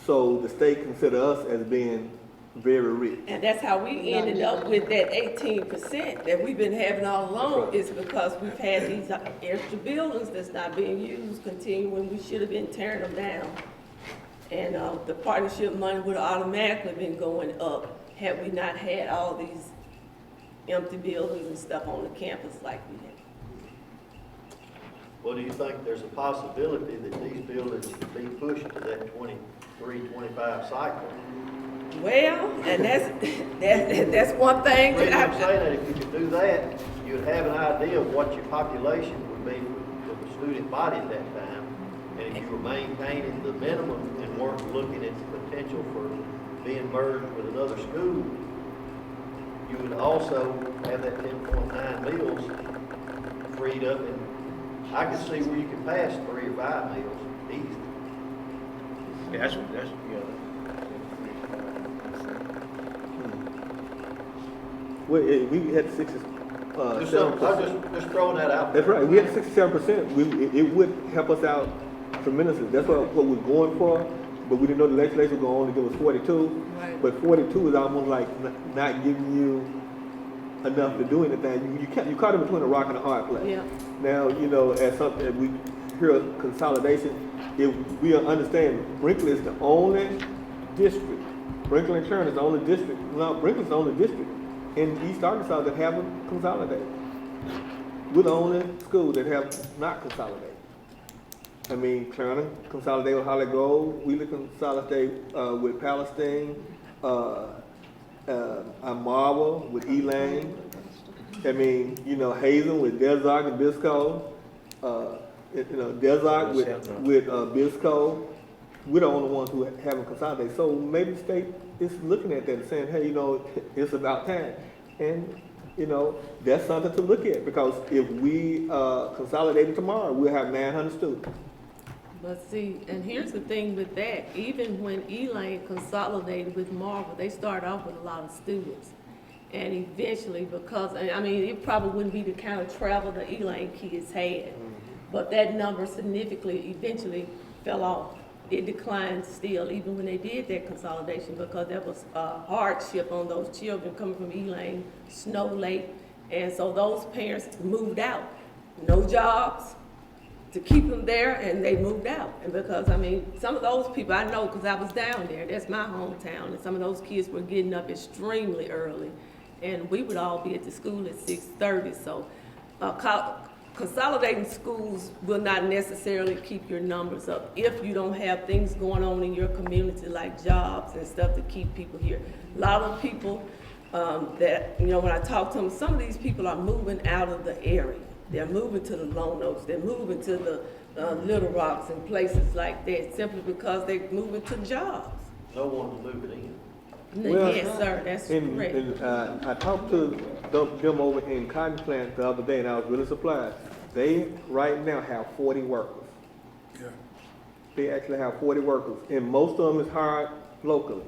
So the state consider us as being very rich. And that's how we ended up with that 18% that we've been having all along, is because we've had these extra buildings that's not being used continuing. We should have been tearing them down. And the partnership money would have automatically been going up had we not had all these empty buildings and stuff on the campus like we had. Well, do you think there's a possibility that these buildings could be pushed to that 23, 25 cycle? Well, and that's one thing The reason that I'm saying that, if you could do that, you'd have an idea of what your population would be for the student body at that time. And if you were maintaining the minimum and weren't looking at the potential for being merged with another school, you would also have that 10.9 meals freed up, and I could see where you could pass 3 or 5 meals easy. Yeah, that's, yeah. We had 67%. I'm just throwing that out. That's right, we had 67%. It would help us out tremendously. That's what we're going for, but we didn't know the legislature was going to only give us 42. Right. But 42 is almost like not giving you enough to do anything. You caught it between a rock and a hard place. Yeah. Now, as something we hear of consolidation, if we understand Brinkley is the only district, Brinkley and Sharon is the only district, no, Brinkley's the only district in East Arkansas that haven't consolidated. We're the only school that have not consolidated. I mean, Clarendon consolidated with Holly Grove, Wheeler consolidated with Palestine, Marvel with Elaine. I mean, Hazen with Desark and Bisco. Desark with Bisco. We're the only ones who haven't consolidated. So maybe the state is looking at that and saying, hey, it's about time. And, that's something to look at, because if we consolidate tomorrow, we'll have 900 students. But see, and here's the thing with that, even when Elaine consolidated with Marvel, they started off with a lot of students. And eventually, because, it probably wouldn't be the kind of travel the Elaine kids had, but that number significantly eventually fell off. It declined still, even when they did that consolidation, because there was a hardship on those children coming from Elaine, Snow Lake, and so those parents moved out. No jobs to keep them there, and they moved out. And because, some of those people I know, because I was down there, that's my hometown, and some of those kids were getting up extremely early, and we would all be at the school at 6:30, so consolidating schools will not necessarily keep your numbers up if you don't have things going on in your community like jobs and stuff to keep people here. A lot of people that, when I talk to them, some of these people are moving out of the area. They're moving to the Lone Oaks, they're moving to the Little Rocks and places like that simply because they're moving to jobs. No one's moving in. Well, Yes, sir, that's correct. I talked to them over in Cotton Plant the other day, and I was really surprised. They right now have 40 workers. Yeah. They actually have 40 workers, and most of them is hired locally.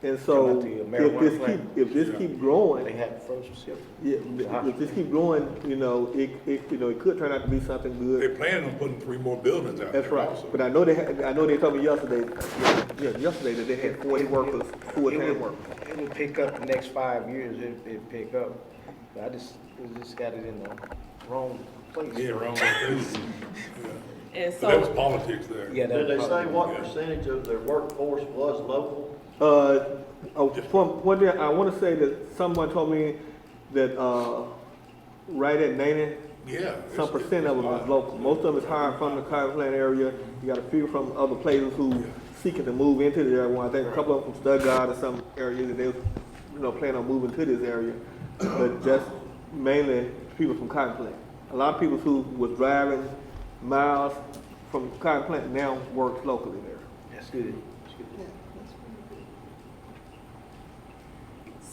And so, Come out to your marijuana plant. if this keep growing, They had first shift. yeah, if this keep growing, it could turn out to be something good. They planning on putting 3 more buildings out there. That's right. also. But I know they told me yesterday that they had 40 workers, full-time workers. It would pick up the next 5 years, it'd pick up. But I just got it in the wrong place. Yeah, wrong location. Yeah. And So that was so, politics there. Yeah, Did they say probably- what yeah. percentage of their workforce was local? From one day, I want to say that someone told me that right at 90 Yeah. some percent of them is local. Most of them is hired from the Cotton Plant area. You got a few from other places who seeking to move into the area. I think a couple of them from Stuttgart or some areas that they plan on moving to this area. But just mainly people from Cotton Plant. A lot of people who was driving miles from Cotton Plant now works locally there. That's good. That's good.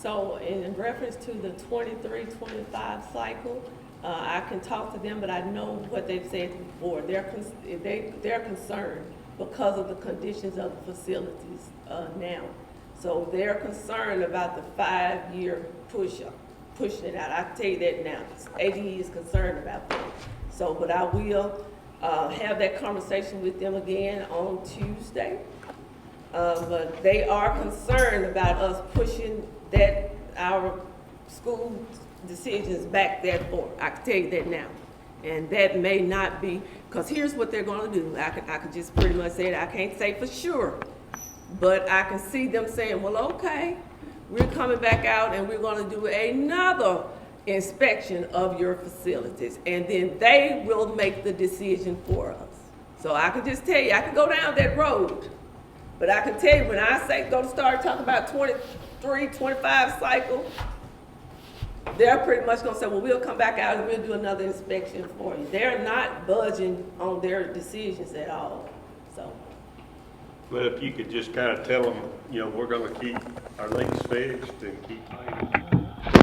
So in reference to the 23-25 cycle, I can talk to them, but I know what they've said before. They're concerned because of the conditions of the facilities now. So they're concerned about the 5-year pushing it out. I can tell you that now. ADE is concerned about that. So, but I will have that conversation with them again on Tuesday. But they are concerned about us pushing our school decisions back that far. I can tell you that now. And that may not be, because here's what they're gonna do. I could just pretty much say that. I can't say for sure, but I can see them saying, well, okay, we're coming back out and we're gonna do another inspection of your facilities. And then they will make the decision for us. So I can just tell you, I can go down that road. But I can tell you, when I say go start talking about 23, 25 cycle, they're pretty much gonna say, well, we'll come back out and we'll do another inspection for you. They're not budging on their decisions at all, so. But if you could just kind of tell them, you know, we're gonna keep our leaks fixed and keep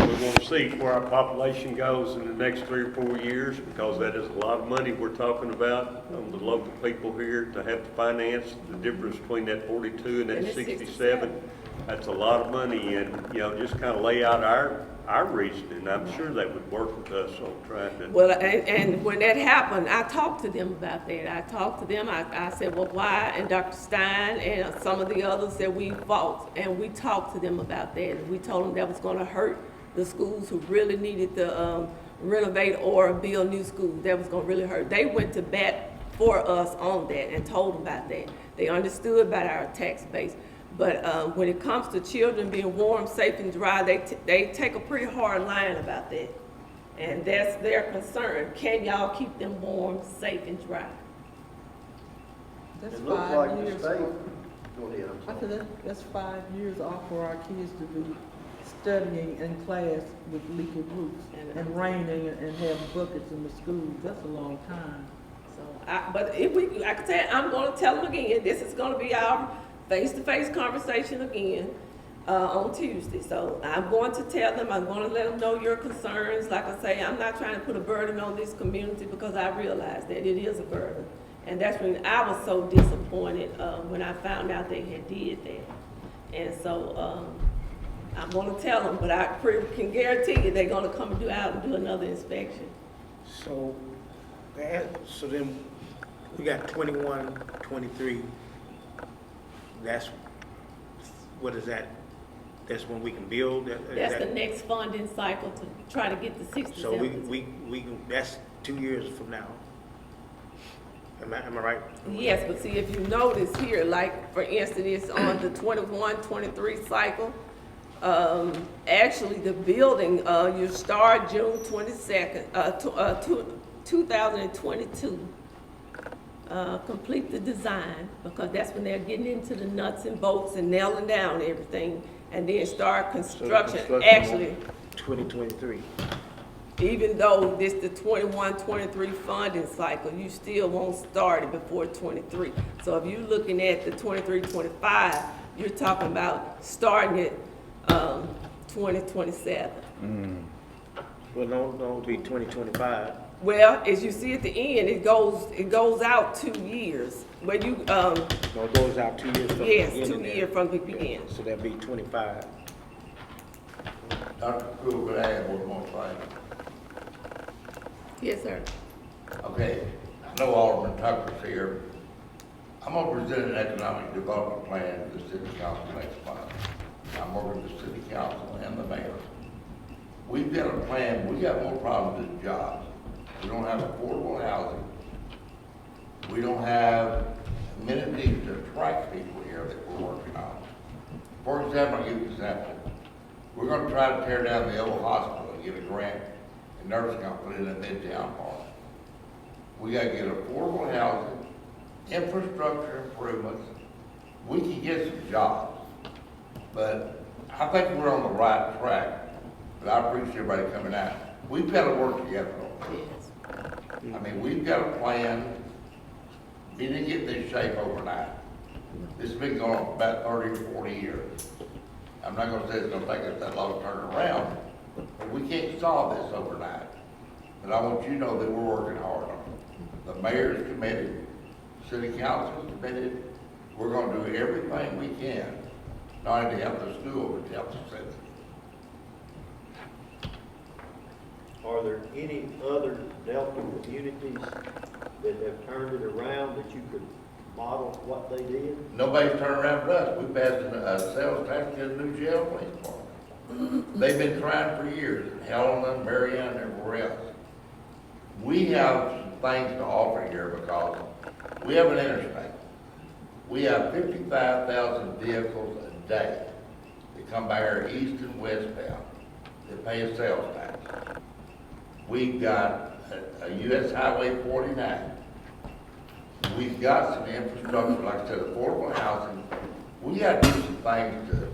we want to see where our population goes in the next 3 or 4 years, because that is a lot of money we're talking about on the local people here to have to finance the difference between that 42 and that 67. That's a lot of money, and, you know, just kind of lay out our reasoning. I'm sure that would work with us on trying to. Well, and when that happened, I talked to them about that. I talked to them, I said, well, why? And Dr. Stein and some of the others said we fought, and we talked to them about that. And we told them that was gonna hurt the schools who really needed to renovate or build new schools. That was gonna really hurt. They went to bat for us on that and told them about that. They understood about our tax base. But when it comes to children being warm, safe, and dry, they take a pretty hard line about that. And that's their concern. Can y'all keep them warm, safe, and dry? It looks like the state, go ahead, I'm I sorry. said that's 5 years off for our kids to be studying in class with leaky roofs and raining and having buckets in the schools. That's a long time. So, but if I can tell, I'm gonna tell them again, this is gonna be our face-to-face conversation again on Tuesday. So I'm going to tell them, I'm gonna let them know your concerns. Like I say, I'm not trying to put a burden on this community because I realize that it is a burden. And that's when I was so disappointed when I found out they had did that. And so I'm gonna tell them, but I can guarantee you they're gonna come out and do another inspection. So then we got 21, 23. That's, what is that? That's when we can build? That's the next funding cycle to try to get the 67. So we that's 2 years from now. Am I right? Yes, but see, if you notice here, like, for instance, it's on the 21, 23 cycle. Actually, the building, you start June 22nd, 2022. Complete the design, because that's when they're getting into the nuts and bolts and nailing down everything, and then start construction. Actually, 2023. even though this the 21, 23 funding cycle, you still won't start it before 23. So if you're looking at the 23, 25, you're talking about starting it 2027. Well, no, be 2025. Well, as you see at the end, it goes out 2 years. Where you No, it goes out 2 years from the yes, beginning. 2 years from the beginning. So that'd be 25. Dr. Cool, could I add one more thing? Yes, sir. Okay, I know Alderman Tucker's here. I'm gonna present an economic development plan to the city council next month. I'm working with the city council and the mayor. We've got a plan, we got more problems than jobs. We don't have affordable housing. We don't have amenities to attract people here that we're working on. For example, I'll give you an example. We're gonna try to tear down the old hospital and get a grant and nursing home, put it in a midtown park. We gotta get affordable housing, infrastructure improvements. We can get some jobs, but I think we're on the right track. But I appreciate everybody coming out. We've got to work together on this. I mean, we've got a plan. We didn't get this shape overnight. This has been going on for about 30 or 40 years. I'm not gonna say it's gonna take us that long to turn it around, but we can't solve this overnight. But I want you to know that we're working hard on it. The mayor's committed, city council's committed. We're gonna do everything we can, not only to help the school, but to help the city. Are there any other Delta communities that have turned it around that you could model what they did? Nobody's turned around to us. We passed a sales tax to the new jail police department. They've been trying for years, in Helena, Marion, and everywhere else. We have some things to offer here because we have an interstate. We have 55,000 vehicles a day that come by here east and westbound that pay a sales tax. We've got a US Highway 49. We've got some infrastructure, like I said, affordable housing. We got to do some things to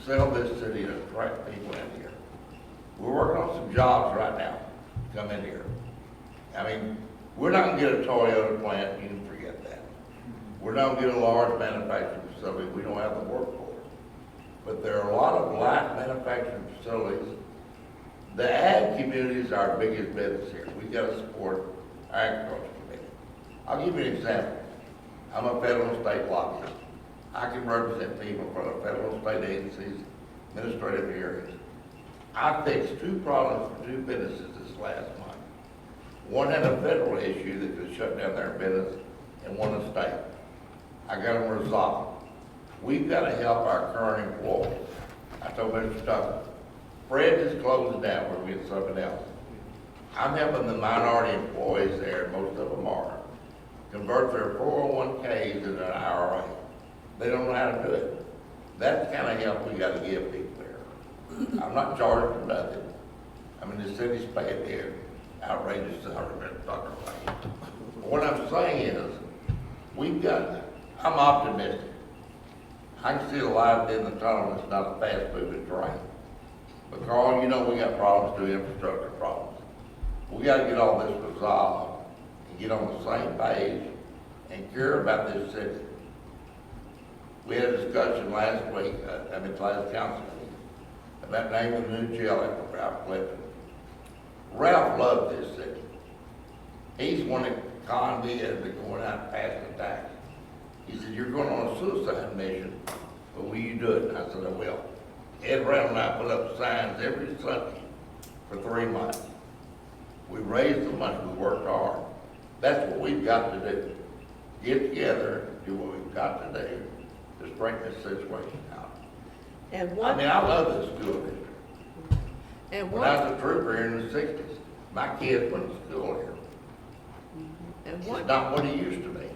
sell this city to attract people in here. We're working on some jobs right now to come in here. I mean, we're not gonna get a Toyota plant, you can forget that. We're not gonna get a large manufacturing facility, we don't have the workforce. But there are a lot of light manufacturing facilities. The ag community is our biggest business here. We've got to support our agriculture community. I'll give you an example. I'm a federal and state lobbyist. I can represent people for the federal and state agencies, administrative hearings. I fixed 2 problems for 2 businesses this last month. One had a federal issue that could shut down their business, and one a state. I got them resolved. We've got to help our current employees. I told Mr. Tucker, Fred is closing down, we're getting something else. I'm helping the minority employees there, most of them are, convert their 401ks into an IRA. They don't know how to do it. That's the kind of help we gotta give people there. I'm not charging for nothing. I mean, the city's paying their outrageous salary, Mr. Tucker. What I'm saying is, I'm optimistic. I can see a light at the end of the tunnel, it's not a fast moving train. But Carl, you know we got problems too, infrastructure problems. We gotta get all this resolved and get on the same page and care about this city. We had a discussion last week, last council meeting, about naming the new jail after Ralph Clifton. Ralph loved this city. He's one that conned me into going out and passing the tax. He said, you're going on a suicide mission, but will you do it? And I said, I will. Ed Brown and I put up signs every Sunday for 3 months. We raised the money, we worked hard. That's what we've got to do. Get together, do what we've got to do to straighten this situation out. And I love this school district. And When I was a trooper here in the 60s, my kids went to school here. It's not what it used to be.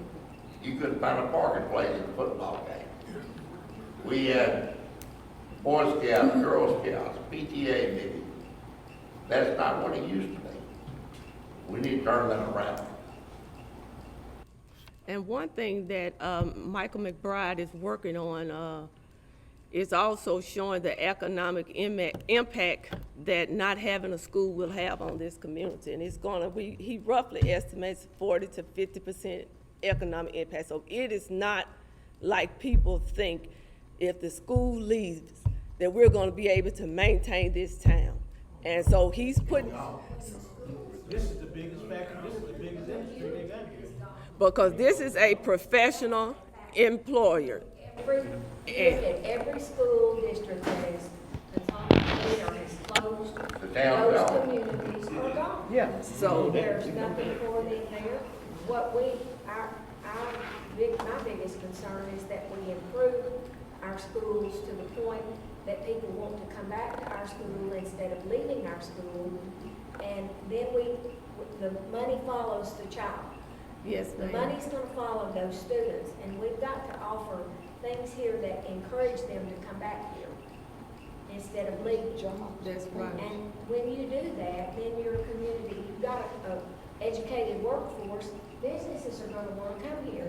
You couldn't find a parking place at a football game. We had Boy Scouts, Girl Scouts, PTA meetings. That's not what it used to be. We need to turn that around. And one thing that Michael McBride is working on is also showing the economic impact that not having a school will have on this community. And it's gonna, he roughly estimates 40 to 50% economic impact. So it is not like people think if the school leaves that we're gonna be able to maintain this town. And so he's putting, This is the biggest factor, this is the biggest industry they got here. because this is a professional employer. Every school district that is consolidated or is closed, The town's those gone. communities are gone. Yeah, so, There's nothing for them there. My biggest concern is that we improve our schools to the point that people want to come back to our school instead of leaving our school. And then the money follows the child. yes, The ma'am. money's gonna follow those students, and we've got to offer things here that encourage them to come back here instead of leaving. That's right. And when you do that, then your community, you've got a educated workforce, businesses are gonna wanna come here.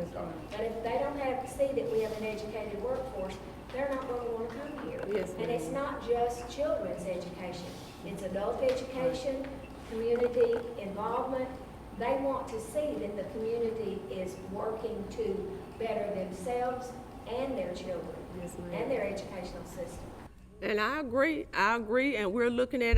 But if they don't see that we have an educated workforce, they're not gonna wanna come here. Yes, And ma'am. it's not just children's education, it's adult education, community involvement. They want to see that the community is working to better themselves and their children Yes, ma'am. and their educational system. And I agree, and we're looking at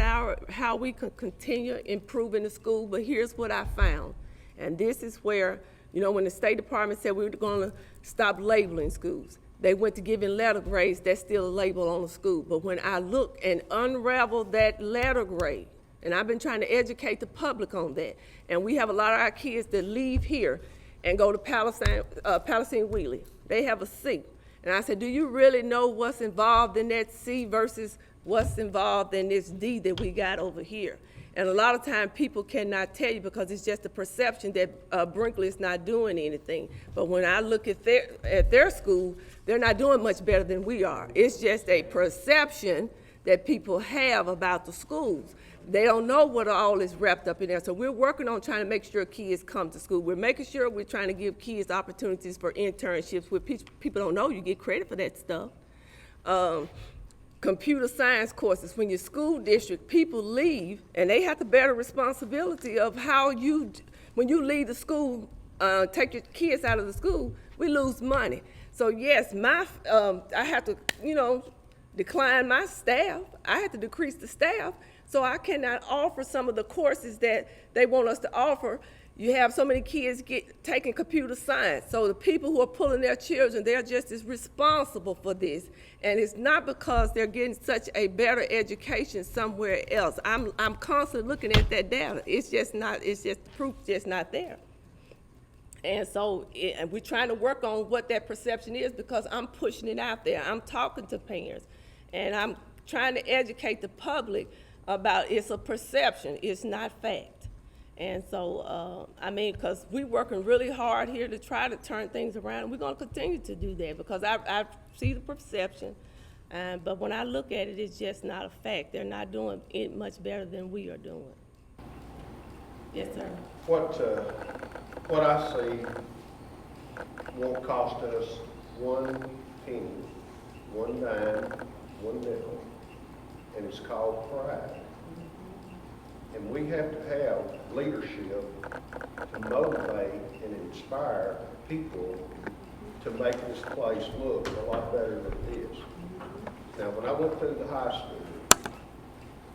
how we can continue improving the school, but here's what I found. And this is where, when the State Department said we were gonna stop labeling schools, they went to giving letter grades, that's still a label on the school. But when I look and unravel that letter grade, and I've been trying to educate the public on that, and we have a lot of our kids that leave here and go to Palestine Wheelie. They have a C. And I said, do you really know what's involved in that C versus what's involved in this D that we got over here? And a lot of times people cannot tell you because it's just a perception that Brinkley is not doing anything. But when I look at their school, they're not doing much better than we are. It's just a perception that people have about the schools. They don't know what all is wrapped up in there. So we're working on trying to make sure kids come to school. We're making sure we're trying to give kids opportunities for internships where people don't know you get credit for that stuff. Computer science courses, when your school district, people leave and they have to bear the responsibility of when you leave the school, take your kids out of the school, we lose money. So yes, I have to, decline my staff. I have to decrease the staff. So I cannot offer some of the courses that they want us to offer. You have so many kids taking computer science. So the people who are pulling their children, they're just as responsible for this. And it's not because they're getting such a better education somewhere else. I'm constantly looking at that data. The proof just not there. And so and we're trying to work on what that perception is because I'm pushing it out there. I'm talking to parents and I'm trying to educate the public about it's a perception, it's not fact. And so, because we're working really hard here to try to turn things around, and we're going to continue to do that because I see the perception, but when I look at it, it's just not a fact. They're not doing it much better than we are doing. Yes, sir. What I see won't cost us one penny, one dime, one nickel, and it's called pride. And we have to have leadership to motivate and inspire people to make this place look a lot better than it is. Now, when I went through the high school,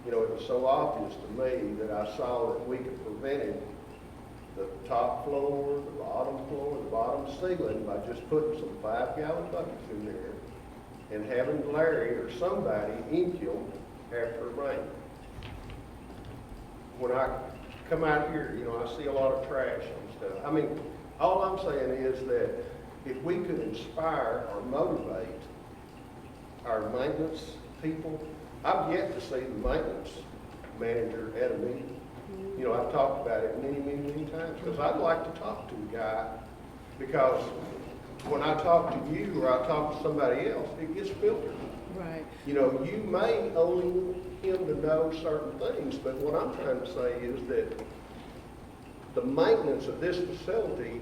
it was so obvious to me that I saw that we could prevent it, the top floor, the bottom ceiling, by just putting some 5-gallon buckets in there and having Larry or somebody ink them after it rained. When I come out here, I see a lot of trash and stuff. All I'm saying is that if we could inspire or motivate our maintenance people, I've yet to see the maintenance manager at a meeting. I've talked about it many times because I'd like to talk to the guy because when I talk to you or I talk to somebody else, it gets filtered. Right. You may only him to know certain things, but what I'm trying to say is that the maintenance of this facility,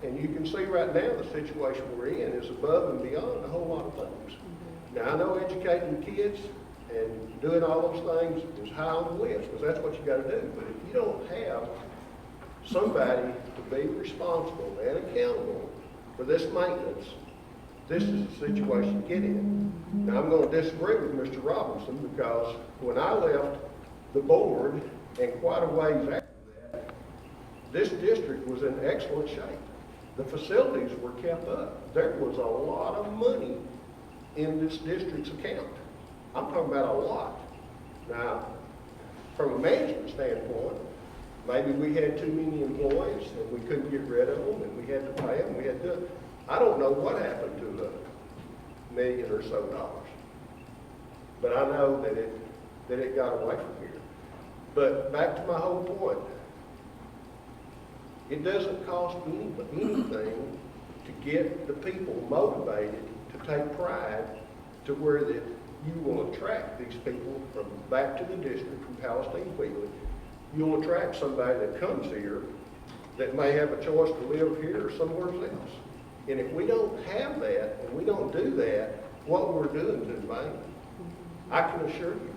and you can see right now the situation we're in is above and beyond a whole lot of things. Mm-hmm. Now I know educating kids and doing all those things is high on the list because that's what you got to do. But if you don't have somebody to be responsible and accountable for this maintenance, this is the situation you get in. Now, I'm going to disagree with Mr. Robinson because when I left the board, and quite a ways after that, this district was in excellent shape. The facilities were kept up. There was a lot of money in this district's account. I'm talking about a lot. Now, from a management standpoint, maybe we had too many employees and we couldn't get rid of them and we had to pay them. We had to. I don't know what happened to $1 million or so, but I know that it got away from here. But back to my whole point, it doesn't cost anything to get the people motivated to take pride to where that you will attract these people from back to the district from Palestine Wheelie. You'll attract somebody that comes here that may have a choice to live here or somewhere else. And if we don't have that and we don't do that, what we're doing is in vain. I can assure you.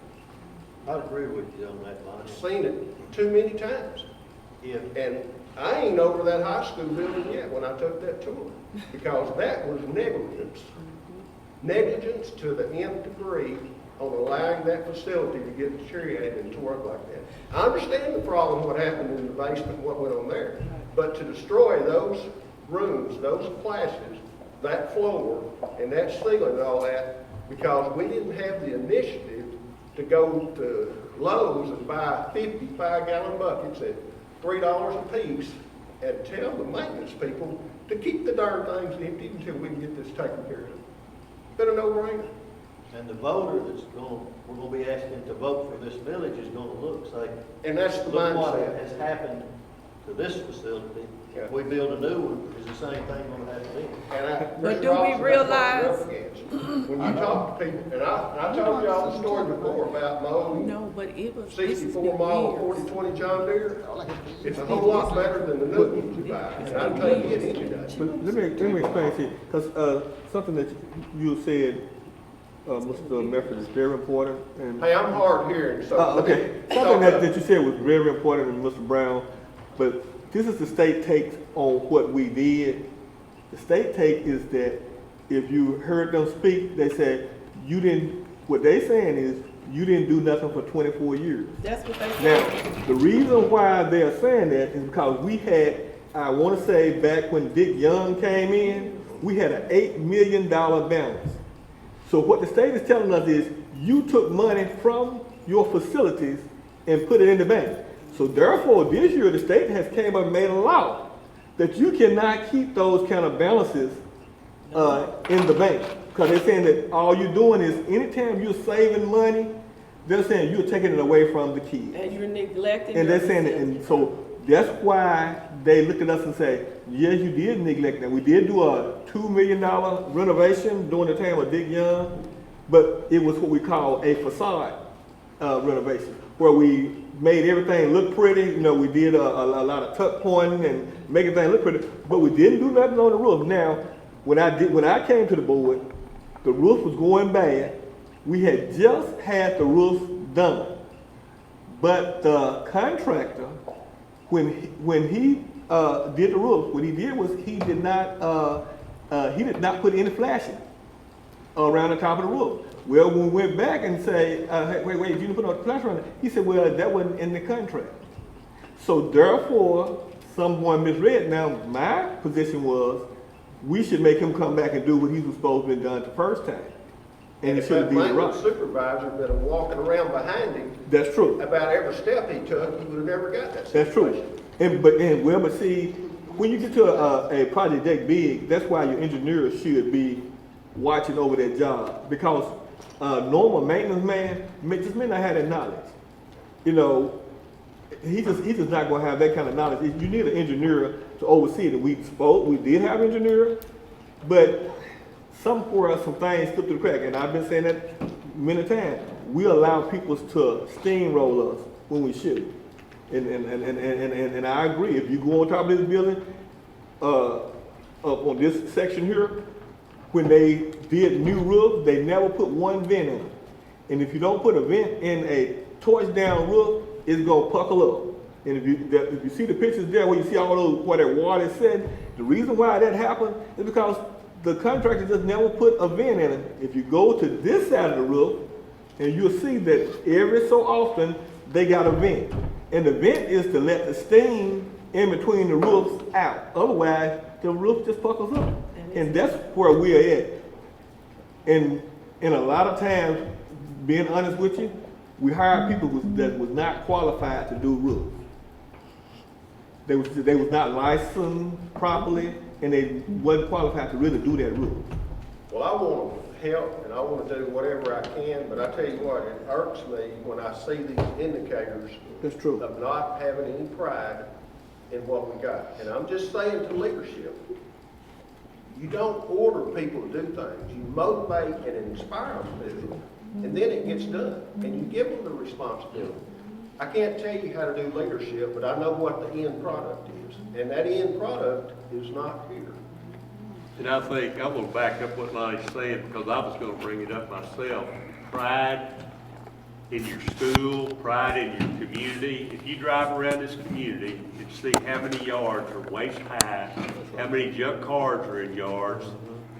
I agree with you on that line. I've seen it too many times. And I ain't over that high school building yet when I took that tour because that was negligence. negligence to the nth degree on allowing that facility to get deteriorated and to work like that. I understand the problem, what happened in the basement, what went on there, but to destroy those rooms, those classes, that floor, and that ceiling and all that, because we didn't have the initiative to go to Lowe's and buy 55-gallon buckets at $3 a piece and tell the maintenance people to keep the darn things empty until we can get this taken care of. Been a no-brainer. And the voter we're gonna be asking to vote for this village is gonna say, And that's the look what mindset. has happened to this facility. Yeah. If we build a new one, is the same thing gonna happen here? But do we realize- When you talk to people, and I told y'all the story before about my old No, but it was. this has 64 been model years. 4020 John Deere, it's a whole lot better than the new one you buy, and I'll take it any day. But let me explain to you, because something that you said, Mr. Mefford, is very important. And Hey, I'm hard hearing, so. okay, something that you said was very important, and Mr. Brown. But this is the state take on what we did. The state take is that if you heard them speak, they said you didn't. What they saying is you didn't do nothing for 24 years. That's what they Now, said. the reason why they're saying that is because we had, I want to say back when Dick Young came in, we had an $8 million balance. So what the state is telling us is you took money from your facilities and put it in the bank. So therefore, this year the state has came up and made a law that you cannot keep those kind of balances in the bank. Because they're saying that all you're doing is anytime you're saving money, they're saying you're taking it away from the kids. And you're neglecting. And your they're saying that, facility. and so that's why they look at us and say, yes, you did neglect that. We did do a $2 million renovation during the time of Dick Young, but it was what we call a facade renovation, where we made everything look pretty. You know, we did a lot of tuck pointing and making things look pretty, but we didn't do nothing on the roof. Now, when I came to the board, the roof was going bad. We had just had the roof done, but the contractor, when he did the roof, what he did was he did not put any flashing around the top of the roof. Well, when we went back and say, hey, wait, you didn't put no flash around it, he said, well, that wasn't in the contract. So therefore, someone misread. Now, my position was we should make him come back and do what he was supposed to be done the first time. And it should have been right. If that maintenance supervisor had been walking around behind him That's true. about every step he took, he would have never got that That's situation. true. But see, when you get to a project that big, that's why your engineers should be watching over that job, because normal maintenance man just may not have that knowledge. You know, he's just not going to have that kind of knowledge. You need an engineer to oversee it. We did have an engineer, but some things slipped through the crack, and I've been saying that many times. We allow people to steamroll us when we should. And I agree. If you go on top of this building, up on this section here, when they did new roof, they never put one vent in it. And if you don't put a vent in a torch down roof, it's gonna puckle up. And if you see the pictures there where you see all those where that water is sitting, the reason why that happened is because the contractor just never put a vent in it. If you go to this side of the roof, and you'll see that every so often they got a vent. And the vent is to let the steam in between the roofs out. Otherwise, the roof just puckles up. And that's where we are at. And a lot of times, being honest with you, we hired people that was not qualified to do roofs. They was not licensed properly, and they wasn't qualified to really do that roof. Well, I want to help and I want to do whatever I can, but I tell you what, it irks me when I see these indicators That's true. of not having any pride in what we got. And I'm just saying to leadership, you don't order people to do things. You motivate and inspire them to do it, and then it gets done, and you give them the responsibility. I can't tell you how to do leadership, but I know what the end product is, and that end product is not here. And I think, I'm gonna back up what Lonnie's saying, because I was gonna bring it up myself. Pride in your school, pride in your community. If you drive around this community and see how many yards are waist high, how many junk cars are in yards,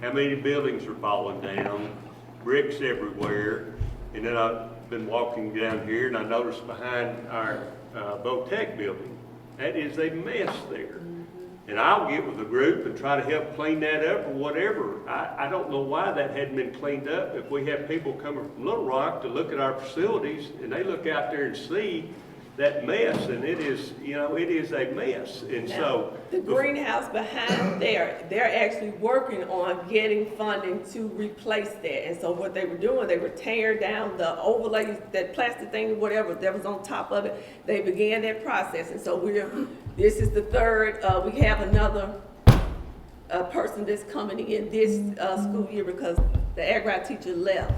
how many buildings are falling down, bricks everywhere. And then I've been walking down here and I noticed behind our Botech building, that is a mess there. And I'll get with a group and try to help clean that up or whatever. I don't know why that hadn't been cleaned up. If we have people coming from Little Rock to look at our facilities and they look out there and see that mess, and it is, you know, it is a mess. And Now, so the greenhouse behind there, they're actually working on getting funding to replace that. And so what they were doing, they were tearing down the overlays, that plastic thing, whatever that was on top of it. They began that process. And so this is the third, we have another person that's coming in this school year because the agri teacher left.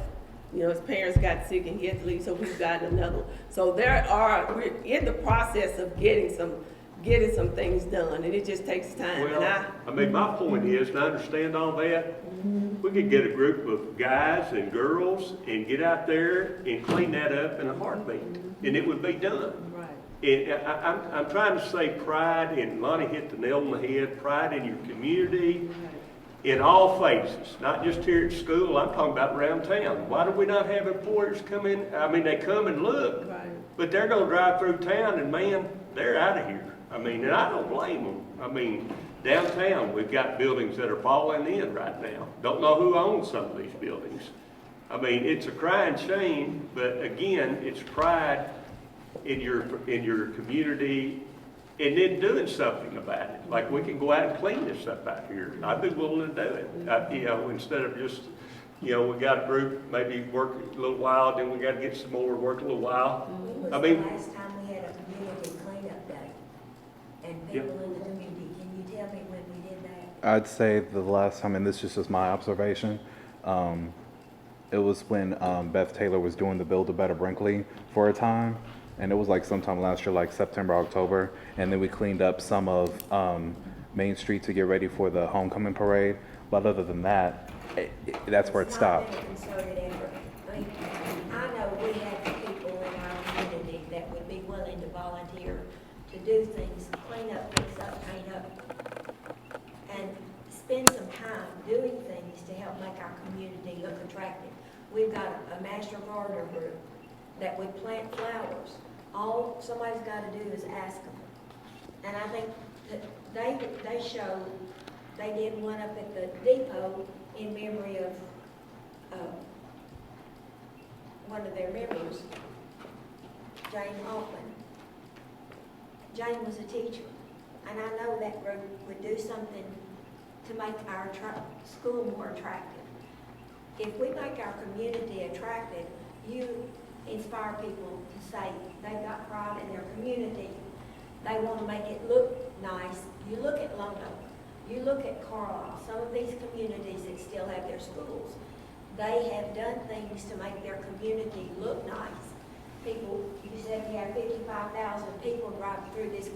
You know, his parents got sick and he had to leave, so we've got another. So we're in the process of getting some things done, and it just takes time. Well, I mean, my point is, and I understand all that, we could get a group of guys and girls and get out there and clean that up in a heartbeat, and it would be done. Right. And I'm trying to say pride, and Lonnie hit the nail on the head, pride in your community, in all phases, not just here at school, I'm talking about around town. Why do we not have employers come in? I mean, they come and look, Right. but they're gonna drive through town and man, they're out of here. I mean, and I don't blame them. I mean, downtown, we've got buildings that are falling in right now. Don't know who owns some of these buildings. I mean, it's a crying shame, but again, it's pride in your community and then doing something about it. Like, we can go out and clean this up out here. I'd be willing to do it. You know, instead of just, you know, we got a group, maybe work a little while, then we got to get some more, work a little while. When I was the mean, last time we had a community cleanup day? And people in the community, can you tell me when we did that? I'd say the last time, and this is just my observation, it was when Beth Taylor was doing the Build a Better Brinkley for a time. And it was like sometime last year, like September, October. And then we cleaned up some of Main Street to get ready for the homecoming parade. But other than that, that's where it stopped. It's not been a concerted effort. I mean, I know we have people in our community that would be willing to volunteer to do things, clean up, fix up, paint up, and spend some time doing things to help make our community look attractive. We've got a master gardener group that would plant flowers. All somebody's got to do is ask them. And I think that they showed, they did one up at the depot in memory of one of their members, Jane Altman. Jane was a teacher, and I know that group would do something to make our school more attractive. If we make our community attractive, you inspire people to say they've got pride in their community. They want to make it look nice. You look at Lono, you look at Carlisle, some of these communities that still have their schools. They have done things to make their community look nice. People, you said we have 55,000 people driving through this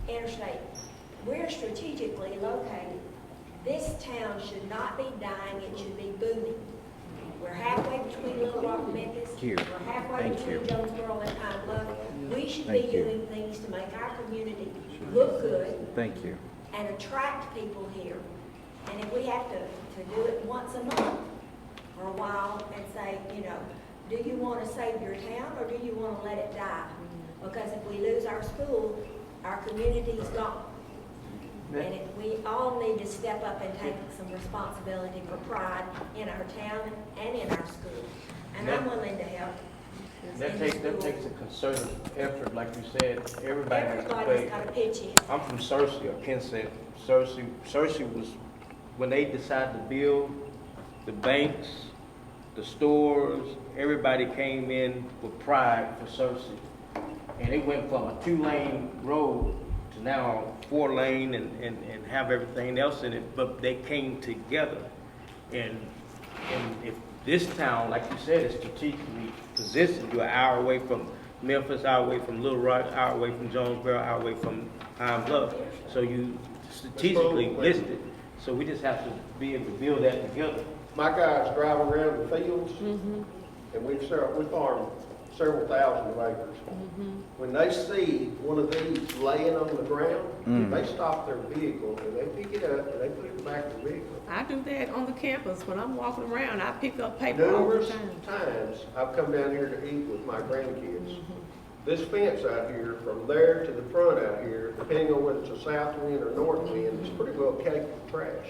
interstate. We're strategically located. This town should not be dying, it should be booming. We're halfway between Little Rock and Memphis. you. We're halfway Thank between you. Jonesboro and Pine Bluff. We should be Thank you. doing things to make our community look good Thank you. and attract people here. And if we have to do it once a month for a while and say, you know, do you want to save your town or do you want to let it die? Because if we lose our school, our community's gone. And we all need to step up and take some responsibility for pride in our town and in our school. And I'm willing to help. That takes a concerted effort, like you said, everybody has to play. Everybody's got to pitch in. I'm from Searcy, or Kensett. Searcy was, when they decided to build the banks, the stores, everybody came in with pride for Searcy. And it went from a 2-lane road to now 4-lane and have everything else in it, but they came together. And if this town, like you said, is strategically positioned, you're an hour away from Memphis, hour away from Little Rock, hour away from Jonesboro, hour away from Pine Bluff. So you strategically listed. So we just have to be able to build that together. My guys drive around the fields, and we farm several thousand of acres. When they see one of these laying on the ground, they stop their vehicle and they pick it up and they put it in the back of the vehicle. I do that on the campus. When I'm walking around, I pick up paper all the Numerous time. times, I've come down here to eat with my grandkids. This fence out here, from there to the front out here, depending on whether it's a south wind or north wind, is pretty well caked with trash.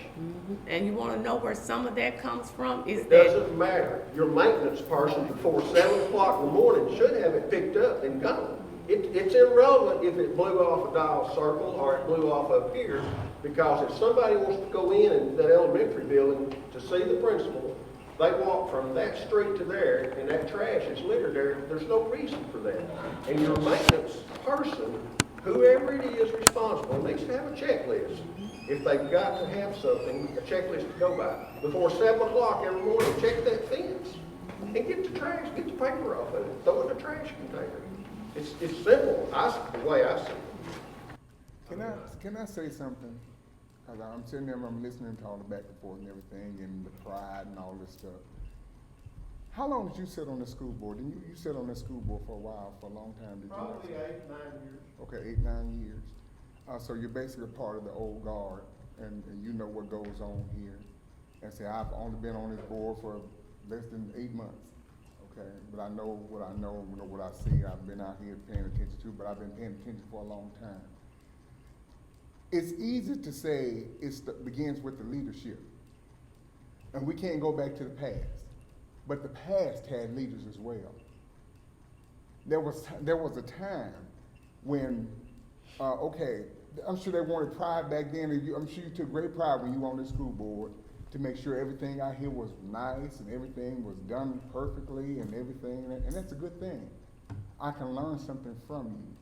And you wanna know where some of that comes from? Is It that, doesn't matter. Your maintenance person before 7 o'clock in the morning should have it picked up and gone. It's irrelevant if it blew off a dial circle or it blew off up here, because if somebody wants to go in that elementary building to see the principal, they walk from that street to there, and that trash is littered there. There's no reason for that. And your maintenance person, whoever it is responsible, needs to have a checklist. If they've got to have something, a checklist to go by. Before 7 o'clock every morning, check that fence and get the trash, get the paper off of it, throw it in the trash container. It's simple. The way I see it. Can I say something? Cause I'm sitting there, I'm listening to all the back and forth and everything, and the pride and all this stuff. How long did you sit on the school board? Didn't you sat on the school board for a while, for a long time, did you? Probably 8, 9 years. Okay, 8, 9 years. So you're basically part of the old guard, and you know what goes on here. And say, I've only been on this board for less than 8 months, okay? But I know what I know what I see. I've been out here paying attention to, but I've been paying attention for a long time. It's easy to say begins with the leadership. And we can't go back to the past. But the past had leaders as well. There was a time when, okay, I'm sure they wanted pride back then. I'm sure you took great pride when you were on the school board to make sure everything out here was nice and everything was done perfectly and everything, and that's a good thing. I can learn something from you.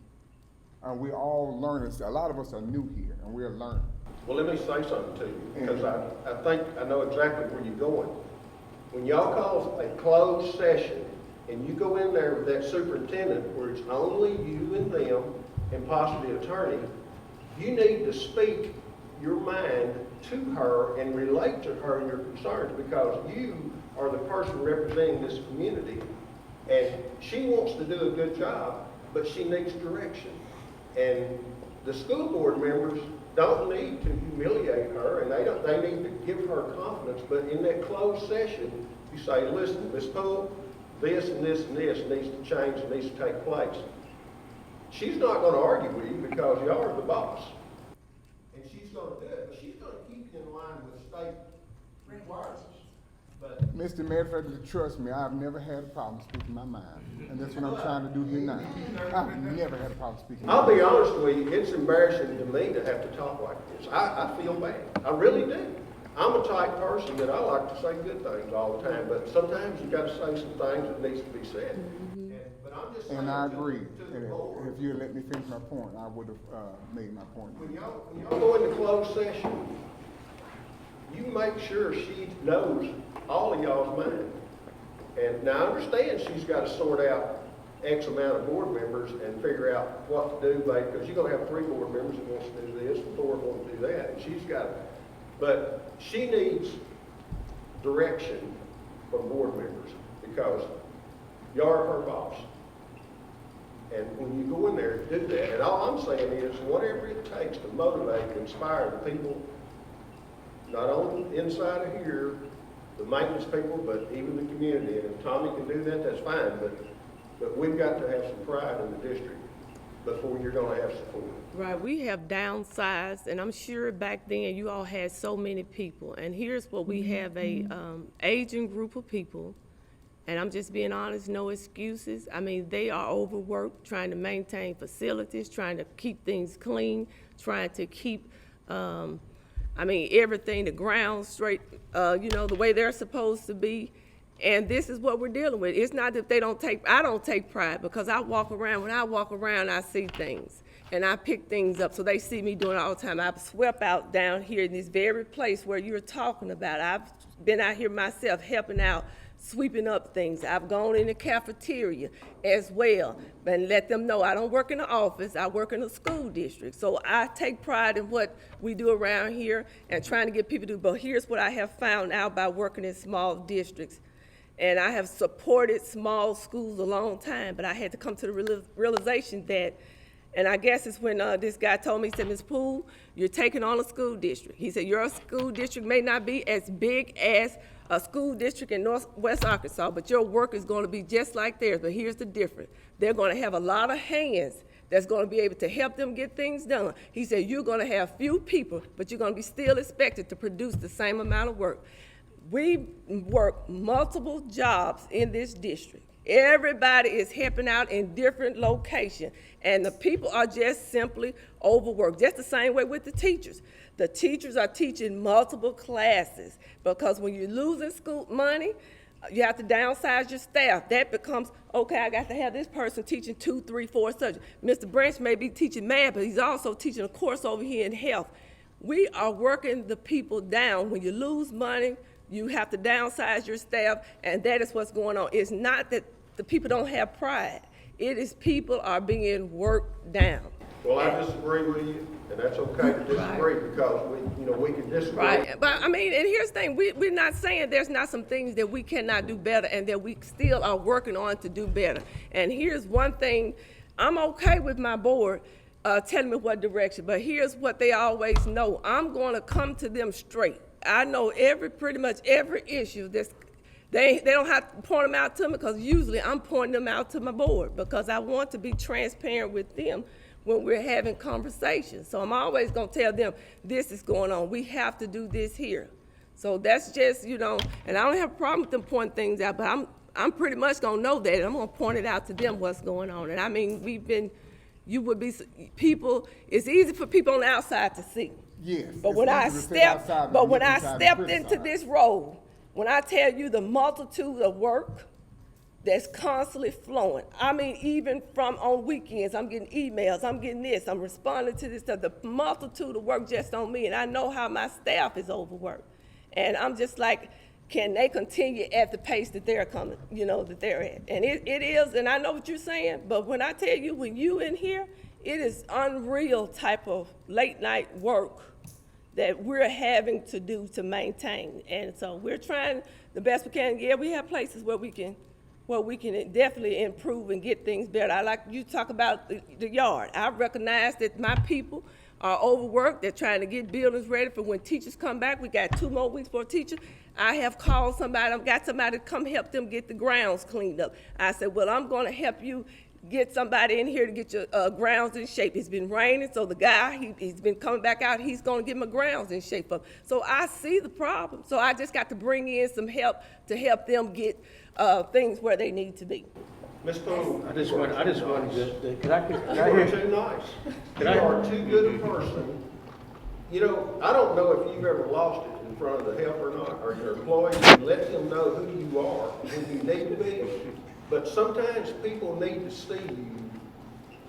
We're all learners. A lot of us are new here, and we're learning. Well, let me say something to you, because I think I know exactly where you're going. When y'all call a closed session, and you go in there with that superintendent where it's only you and them, and possibly attorney, you need to speak your mind to her and relate to her your concerns, because you are the person representing this community, and she wants to do a good job, but she needs direction. And the school board members don't need to humiliate her, and they need to give her confidence, but in that closed session, you say, listen, Ms. Poole, this and this and this needs to change and needs to take place. She's not going to argue with you because y'all are the boss. And she's going to do it, but she's going to keep you in line with state requirements. But Mr. Medford, trust me, I've never had a problem speaking my mind. And that's what I'm trying to do here now. I've never had a problem speaking my mind. I'll be honest with you, it's embarrassing to me to have to talk like this. I feel bad. I really do. I'm a type person that I like to say good things all the time, but sometimes you got to say some things that needs to be said. But I'm just saying, And I agree. to the And board, if you had let me finish my point, I would have made my point. when y'all go into closed session, you make sure she knows all of y'all's mind. And now I understand she's got to sort out X amount of board members and figure out what to do, because you're going to have 3 board members that wants to do this and 4 want to do that. And she's got it. But she needs direction from board members, because y'all are her boss. And when you go in there, do that. And all I'm saying is, whatever it takes to motivate and inspire the people, not only inside of here, the maintenance people, but even the community. And if Tommy can do that, that's fine. But we've got to have some pride in the district before you're going to have support. right, we have downsized, and I'm sure back then you all had so many people. And here's what we have, a aging group of people. And I'm just being honest, no excuses. I mean, they are overworked, trying to maintain facilities, trying to keep things clean, trying to keep, everything, the ground straight, the way they're supposed to be. And this is what we're dealing with. It's not that I don't take pride, because I walk around. When I walk around, I see things, and I pick things up. So they see me doing it all the time. I've swept out down here in this very place where you're talking about. I've been out here myself helping out, sweeping up things. I've gone in the cafeteria as well and let them know I don't work in the office, I work in the school district. So I take pride in what we do around here and trying to get people to do. But here's what I have found out by working in small districts. And I have supported small schools a long time, but I had to come to the realization that, and I guess it's when this guy told me, he said, Ms. Poole, you're taking on a school district. He said, your school district may not be as big as a school district in Northwest Arkansas, but your work is going to be just like theirs. But here's the difference. They're going to have a lot of hands that's going to be able to help them get things done. He said, you're going to have few people, but you're going to be still expected to produce the same amount of work. We work multiple jobs in this district. Everybody is helping out in different locations, and the people are just simply overworked. Just the same way with the teachers. The teachers are teaching multiple classes because when you're losing school money, you have to downsize your staff. That becomes, okay, I got to have this person teaching 2, 3, 4 subjects. Mr. Branch may be teaching math, but he's also teaching a course over here in health. We are working the people down. When you lose money, you have to downsize your staff, and that is what's going on. It's not that the people don't have pride. It is people are being worked down. Well, I disagree with you, and that's okay to disagree because we can disagree. Right, but I mean, and here's the thing, we're not saying there's not some things that we cannot do better and that we still are working on to do better. And here's one thing, I'm okay with my board telling me what direction, but here's what they always know. I'm gonna come to them straight. I know pretty much every issue they don't have to point them out to me because usually I'm pointing them out to my board because I want to be transparent with them when we're having conversations. So I'm always gonna tell them, this is going on. We have to do this here. So that's just, and I don't have a problem with them pointing things out, but I'm pretty much gonna know that, and I'm gonna point it out to them what's going on. And I mean, it's easy for people on the outside to see. Yes. But when I stepped into this role, when I tell you the multitude of work that's constantly flowing, I mean, even from on weekends, I'm getting emails, I'm getting this, I'm responding to this stuff, the multitude of work just on me, and I know how my staff is overworked. And I'm just like, can they continue at the pace that they're coming, that they're at? And it is, and I know what you're saying, but when I tell you, when you in here, it is unreal type of late night work that we're having to do to maintain. And so we're trying the best we can. Yeah, we have places where we can definitely improve and get things better. I like you talk about the yard. I recognize that my people are overworked. They're trying to get buildings ready for when teachers come back. We got 2 more weeks for teachers. I have called somebody, I've got somebody to come help them get the grounds cleaned up. I said, well, I'm gonna help you get somebody in here to get your grounds in shape. It's been raining, so the guy, he's been coming back out, he's gonna get my grounds in shape up. So I see the problem. So I just got to bring in some help to help them get things where they need to be. Ms. Poole, I just wanted to, can I you hear? are too nice. You are too good a person. I don't know if you've ever lost it in front of the help or not, or your employees, and let them know who you are, who you need to be. But sometimes people need to see you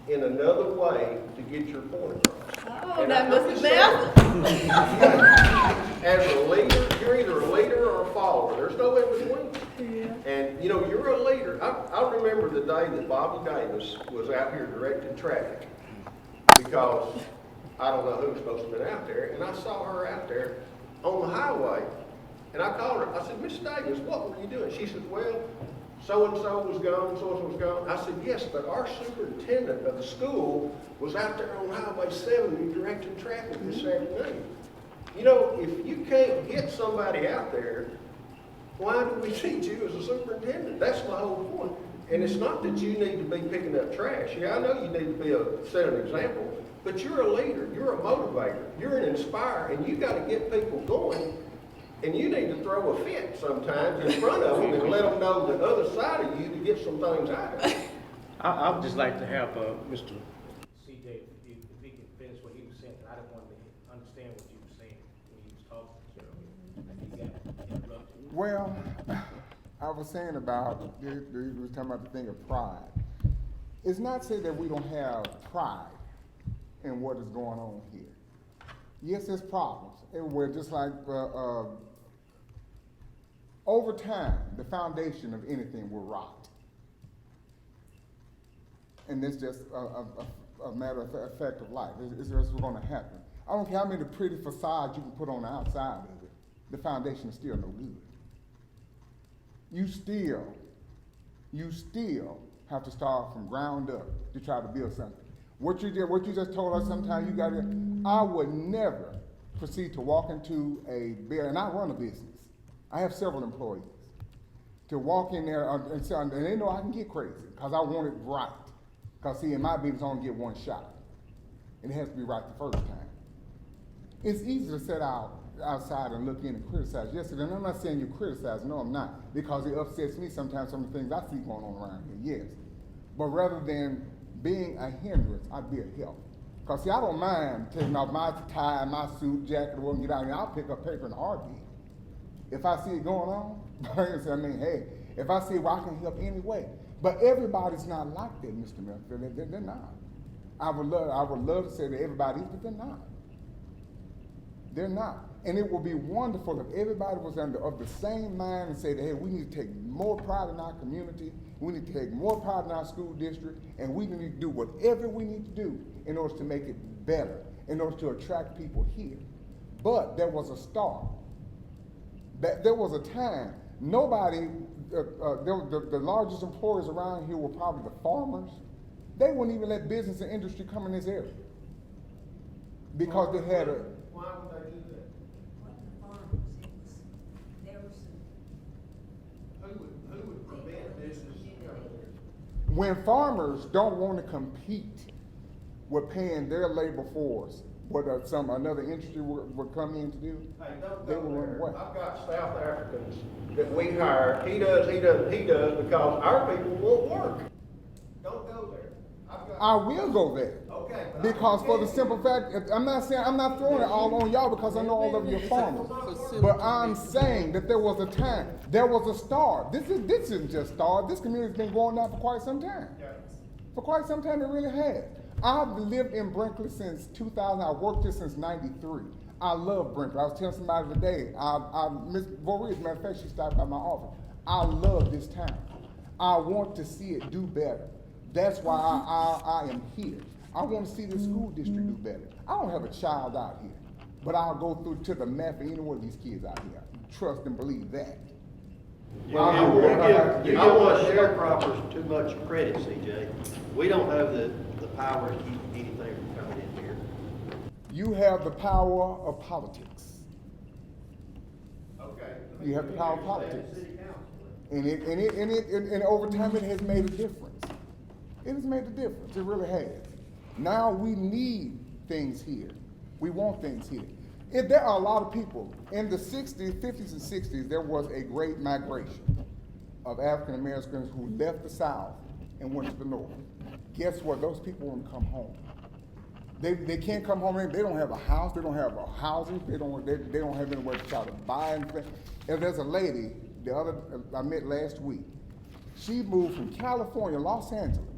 in another way to get your point across. Oh, And that I'm Mr. just saying, Mathis. as a leader, you're either a leader or a follower. There's no in between. Yeah. And, you're a leader. I remember the day that Bobby Davis was out here directing traffic because I don't know who was supposed to have been out there, and I saw her out there on the highway, and I called her. I said, Miss Davis, what were you doing? She said, well, so-and-so was gone, so-and-so was gone. I said, yes, but our superintendent of the school was out there on Highway 70 directing traffic this afternoon. If you can't get somebody out there, why do we teach you as a superintendent? That's my whole point. And it's not that you need to be picking up trash. Yeah, I know you need to set an example, but you're a leader, you're a motivator, you're an inspirer, and you got to get people going. And you need to throw a fit sometimes in front of them and let them know the other side of you to get some things out of it. I would just like to have Mr. CJ, if he can finish what he was saying, I didn't want to understand what you were saying when he was talking. You got interrupted. Well, I was saying about, we was talking about the thing of pride. It's not said that we don't have pride in what is going on here. Yes, there's problems. We're just like, over time, the foundation of anything will rot. And it's just a matter of fact of life. It's just going to happen. I don't care how many pretty facades you can put on the outside of it. The foundation is still no good. you still have to start from ground up to try to build something. What you just told us, sometimes you gotta, I would never proceed to walk into a building, and I run a business. I have several employees. To walk in there and they know I can get crazy, because I want it right. Because see, in my business, I only get one shot. And it has to be right the first time. It's easy to sit outside and look in and criticize. Yes, and I'm not saying you criticize, no, I'm not. Because it upsets me sometimes, some of the things I see going on around here, yes. But rather than being a hindrance, I'd be a help. Because see, I don't mind taking off my tie, my suit, jacket, or get out here. I'll pick up paper in a heartbeat. If I see it going on, I mean, hey, if I see where I can help anyway. But everybody's not like that, Mr. Milford. They're not. I would love to say that everybody is, but they're not. They're not. And it would be wonderful if everybody was of the same mind and said, hey, we need to take more pride in our community, we need to take more pride in our school district, and we need to do whatever we need to do in order to make it better, in order to attract people here. But there was a start. There was a time, nobody, the largest employers around here were probably the farmers. They wouldn't even let business and industry come in this area. Because they had a... Why would they do that? Wasn't the farmers, it was, there was some. Who would prevent business from coming here? When farmers don't want to compete with paying their labor force, what another industry would come in to do, Hey, don't they go will run there. away. I've got South Africans that we hire. He does because our people won't work. Don't go there. I will go there. Okay. but Because I for the can't. simple fact, I'm not throwing it all on y'all because I know all of you are farmers. But I'm saying that there was a time, there was a start. This isn't just start. This community's been going down for quite some time. For quite some time, it really has. I've lived in Brinkley since 2000. I worked here since '93. I love Brinkley. I was telling somebody today, Miss Voree, as a matter of fact, she stopped by my office. I love this town. I want to see it do better. That's why I am here. I want to see the school district do better. I don't have a child out here, but I'll go through to the math for any one of these kids out here. Trust and believe that. You give us sharecroppers too much credit, CJ. We don't have the power to keep anything from coming in here. You have the power of politics. Okay. You have the power of politics. City council. And over time, it has made a difference. It has made a difference. It really has. Now we need things here. We want things here. There are a lot of people. In the 60s, 50s, and 60s, there was a great migration of African Americans who left the South and went to the North. Guess what? Those people want to come home. They can't come home. They don't have a house. They don't have a housing. They don't have anywhere to try to buy anything. And there's a lady I met last week. She moved from California, Los Angeles.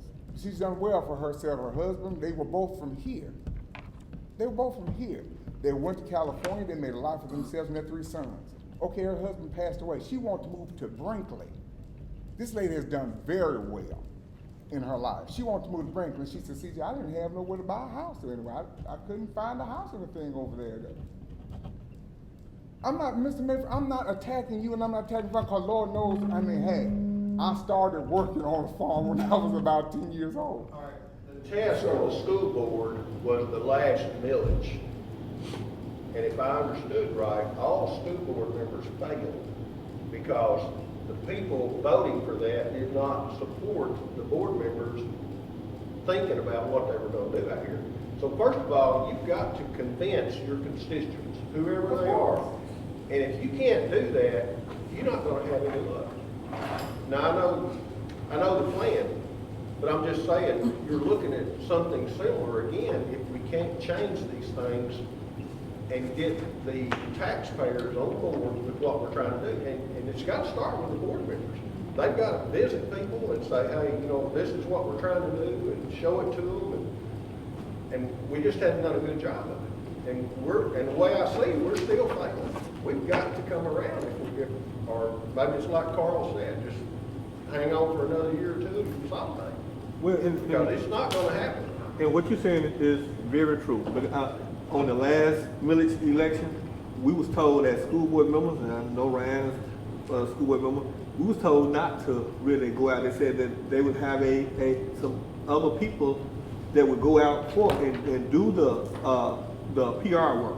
She's done well for herself, her husband. They were both from here. They went to California. They made a life for themselves and their 3 sons. Okay, her husband passed away. She wanted to move to Brinkley. This lady has done very well in her life. She wanted to move to Brinkley. She said, CJ, I didn't have nowhere to buy a house anyway. I couldn't find a house or anything over there. I'm not, Mr. Mayfield, I'm not attacking you and I'm not attacking because Lord knows, I mean, hey, I started working on a farm when I was about 10 years old. All right. The test on the school board was the last millage. And if I understood right, all school board members failed because the people voting for that did not support the board members thinking about what they were going to do out here. So first of all, you've got to convince your constituents, whoever they are. And if you can't do that, you're not going to have any luck. Now, I know the plan, but I'm just saying, you're looking at something similar again if we can't change these things and get the taxpayers on board with what we're trying to do. And it's got to start with the board members. They've got to visit people and say, hey, this is what we're trying to do, and show it to them. And we just haven't done a good job of it. And the way I see it, we're still failing. We've got to come around or maybe it's like Carl said, just hang on for another year or two and consolidate. Well, Because it's not going to happen. and what you're saying is very true. But on the last millage election, we was told that school board members, and I know Ryan's school board member, we was told not to really go out. They said that they would have some other people that would go out for and do the PR work.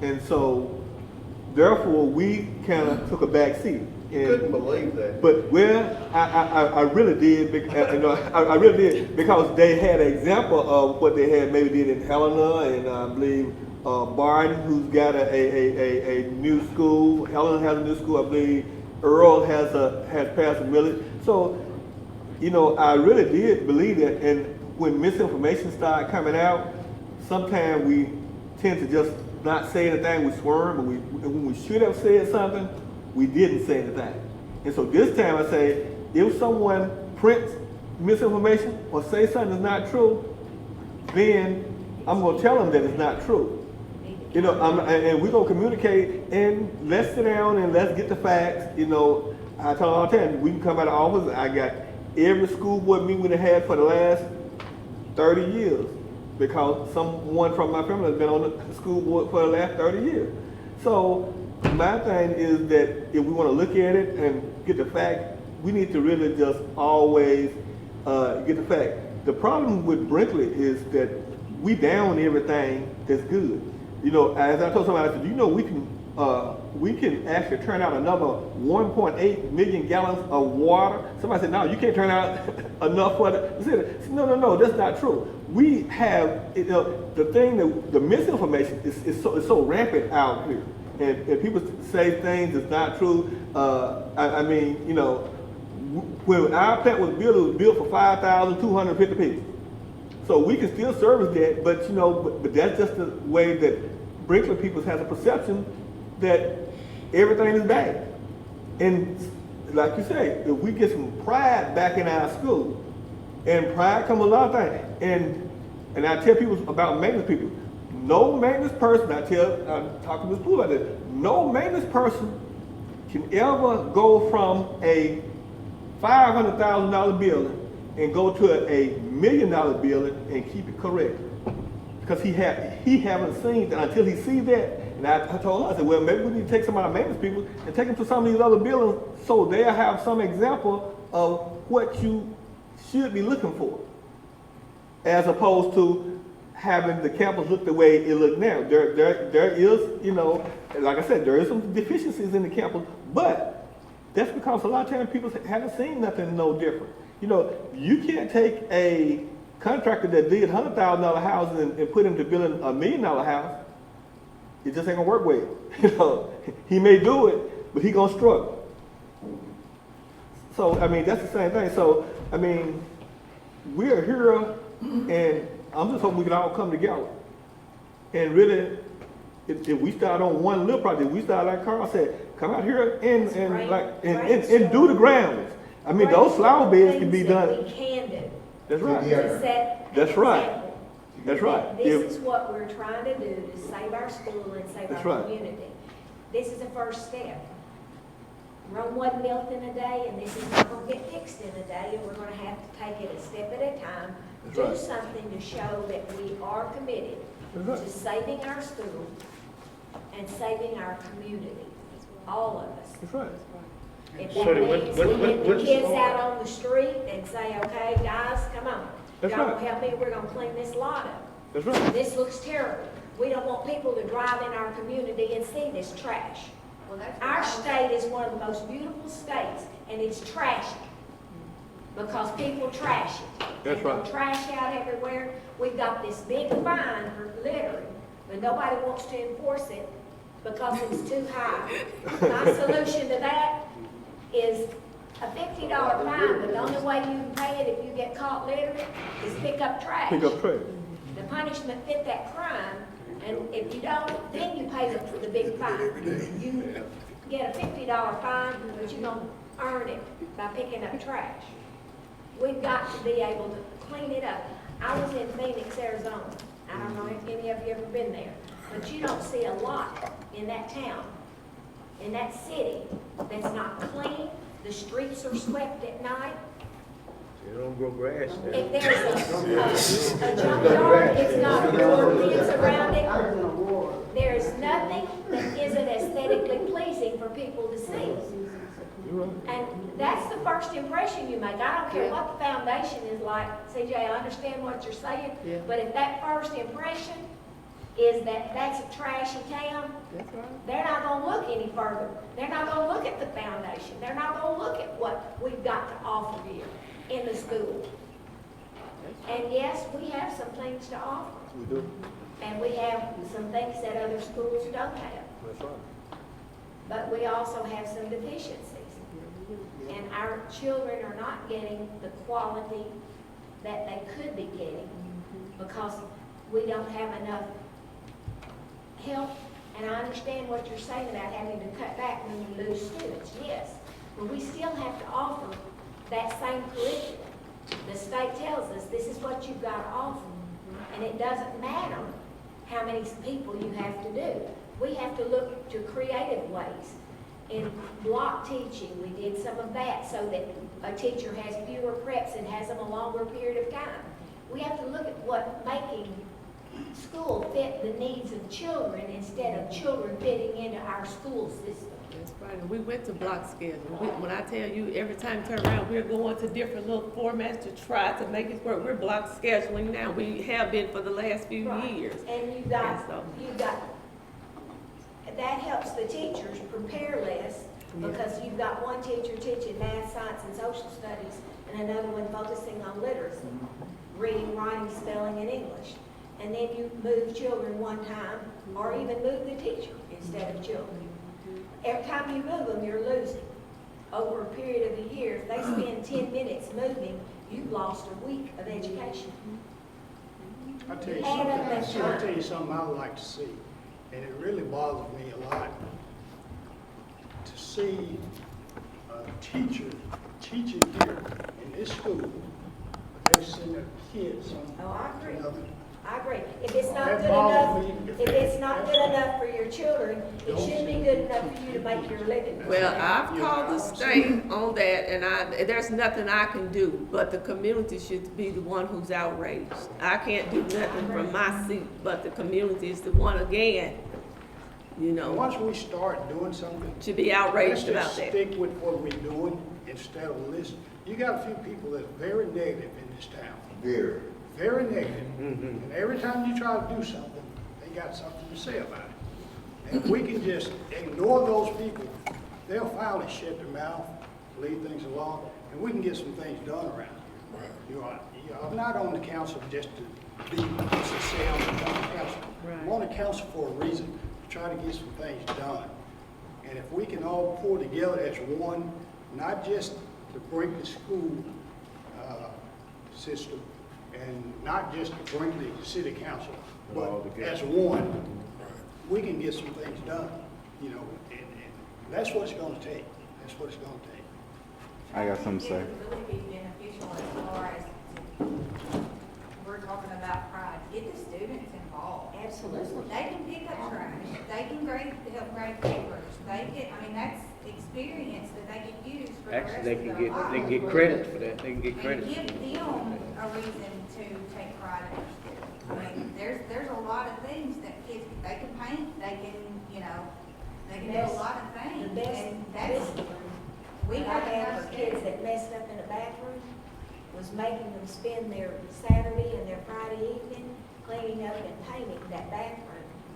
And so, therefore, we kind of took a back seat. You couldn't believe that. But I really did. I really did because they had an example of what they had maybe did in Helena, and I believe Barton, who's got a new school. Helena has a new school. I believe Earl has passed a millage. So, I really did believe that. And when misinformation started coming out, sometimes we tend to just not say anything. We swerve, but when we should have said something, we didn't say anything. And so this time I say, if someone prints misinformation or say something that's not true, then I'm going to tell them that it's not true. And we're going to communicate, and let's sit down and let's get the facts. I tell them all the time, we can come out of office. I got every school board meeting we had for the last 30 years because someone from my family has been on the school board for the last 30 years. So my thing is that if we want to look at it and get the fact, we need to really just always get the fact. The problem with Brinkley is that we down everything that's good. As I told somebody, I said, we can actually turn out another 1.8 million gallons of water. Somebody said, no, you can't turn out enough for the city. I said, no, that's not true. We have, the misinformation is so rampant out here. And people say things that's not true. When our plant was built for 5,250 people. So we can still service that, but that's just the way that Brinkley people has a perception that everything is bad. And like you say, if we get some pride back in our school, and pride comes a lot of things. And I tell people about maintenance people, no maintenance person, I talk to Ms. Poole about this, no maintenance person can ever go from a $500,000 building and go to a $1 million building and keep it correct. Because he haven't seen that until he sees that. And I told him, I said, well, maybe we need to take some of our maintenance people and take them to some of these other buildings so they'll have some example of what you should be looking for, as opposed to having the campus look the way it looks now. There is, like I said, there is some deficiencies in the campus, but that's because a lot of times people haven't seen nothing no different. You can't take a contractor that did $100,000 houses and put him to building $1 million house. It just ain't gonna work well. He may do it, but he gonna struggle. So that's the same thing. So we're here, and I'm just hoping we can all come together. And really, if we start on one little project, we start like Carl said, come out here and do the grounds. Those flower beds can be done. We can do. That's right. To set That's an right. example. That's right. This is what we're trying to do to save our school and save That's our right. community. This is the first step. Rome wasn't built in a day, and this is not going to get fixed in a day, and we're going to have to take it a step at a time. That's Do right. something to show that we are committed That's right. to saving our school and saving our community, all of us. That's right. If So that then means we get the what's- kids out on the street and say, okay, guys, come on. That's Y'all right. gonna help me, we're gonna clean this lot up. That's right. This looks terrible. We don't want people to drive in our community and see this trash. Well, that's Our state is one of the most beautiful states, and it's trashy because people trash it. That's They throw right. trash out everywhere. We've got this big fine for littering, but nobody wants to enforce it because it's too high. My solution to that is a $50 fine, but the only way you can pay it if you get caught littering is pick up trash. Pick up trash. The punishment fit that crime, and if you don't, then you pay the big fine. You get a $50 fine, but you're gonna earn it by picking up trash. We've got to be able to clean it up. I was in Phoenix, Arizona. I don't know if any of you ever been there, but you don't see a lot in that town, in that city, that's not clean. The streets are swept at night. You don't grow grass there. If there's a junkyard, it's not a fence around it. There's nothing that isn't aesthetically pleasing for people to see. And that's the first impression you make. I don't care what the foundation is like. CJ, I understand what you're saying. Yeah. But if that first impression is that that's a trashy town, That's right. they're not gonna look any further. They're not gonna look at the foundation. They're not gonna look at what we've got to offer here in the school. And yes, we have some things to offer. We do. And we have some things that other schools don't have. That's right. But we also have some deficiencies. And our children are not getting the quality that they could be getting because we don't have enough help. And I understand what you're saying about having to cut back when you lose students, yes. But we still have to offer that same curriculum. The state tells us this is what you've got to offer. And it doesn't matter how many people you have to do. We have to look to creative ways. In block teaching, we did some of that so that a teacher has fewer preps and has them a longer period of time. We have to look at what making school fit the needs of children instead of children fitting into our school system. That's right, and we went to block scheduling. When I tell you, every time you turn around, we're going to different little formats to try to make it work. We're block scheduling now. We have been for the last few Right. years. And that helps the teachers prepare less because you've got one teacher teaching math, science, and social studies and another one focusing on literacy, reading, writing, spelling, and English. And then you move children one time or even move the teacher instead of children. Every time you move them, you're losing. Over a period of a year, if they spend 10 minutes moving, you've lost a week of education. I'll tell you Add up that something, I'll time. tell you something I would like to see, and it really bothers me a lot, to see a teacher teaching here in this school, but they're sending their kids Oh, I agree. another. I agree. If it's not That good bothers enough, me. if it's not good enough for your children, it shouldn't be good enough for you to make your living. Well, I've called the state on that, and there's nothing I can do, but the community should be the one who's outraged. I can't do nothing from my seat, but the community is the one again, you know, Once we start doing something, should be outraged about let's just that. stick with what we're doing instead of listening. You got a few people that's very negative in this town. Very. Very negative. And every time you try to do something, they got something to say about it. And if we can just ignore those people, they'll finally shut their mouth, leave things alone, and we can get some things done around here. I'm not on the council just to be, just to say I'm on the council. I'm on the council for a reason, to try to get some things done. And if we can all pull together as one, not just the Brinkley school system, and not just the Brinkley City Council, but as one, we can get some things done, you know, and that's what it's gonna take. That's what it's gonna take. I got something to say. It would really be beneficial as far as, we're talking about pride, get the students involved. Absolutely. They can pick up trash, they can help grade papers, they can, I mean, that's experience that they can use for the rest of Actually, their they lives. can get credit for that, they can get credit. And give them a reason to take pride in their school. I mean, there's a lot of things that kids, they can paint, they can, you know, they can do a lot of things. The best, And that's, we we got had enough for kids that messed up in a bathroom was making them spend their Saturday and their Friday evening cleaning up and painting that bathroom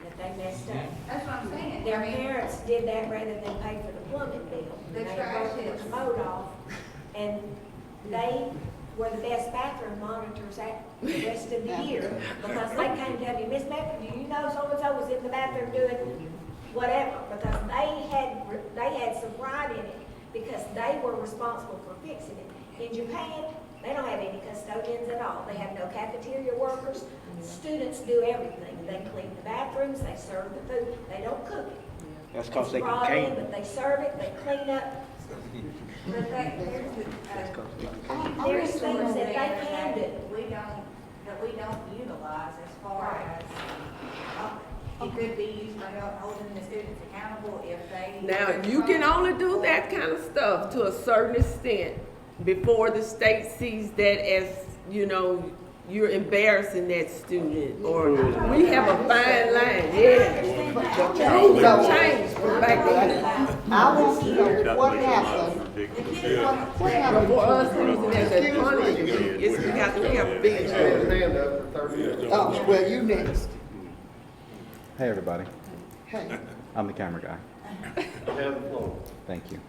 that they messed up. That's what I'm saying. Their I mean, parents did that rather than pay for the plumbing bill. The And they trash broke the is- commode off, and they were the best bathroom monitors at the rest of the year, because they came to tell me, Miss Becker, do you know so-and-so was in the bathroom doing whatever? Because they had some pride in it, because they were responsible for fixing it. In Japan, they don't have any custodians at all. They have no cafeteria workers. Students do everything. They clean the bathrooms, they serve the food, they don't cook it. That's cause they It's can brought in, cane. but they serve it, they clean up. but There's things that they can do. that we don't utilize as far as, it could be used for holding the students accountable if they. Now, you can only do that kind of stuff to a certain extent before the state sees that as, you know, you're embarrassing that student, or we have a fine line, yeah. The rules have changed from back then. I want to know what happened big. But for us, the reason there's that punishment is we have to be. He's had his hand up for 30 minutes. Oh, well, you next. Hey, everybody. Hey. I'm the camera guy. You have the floor. Thank you.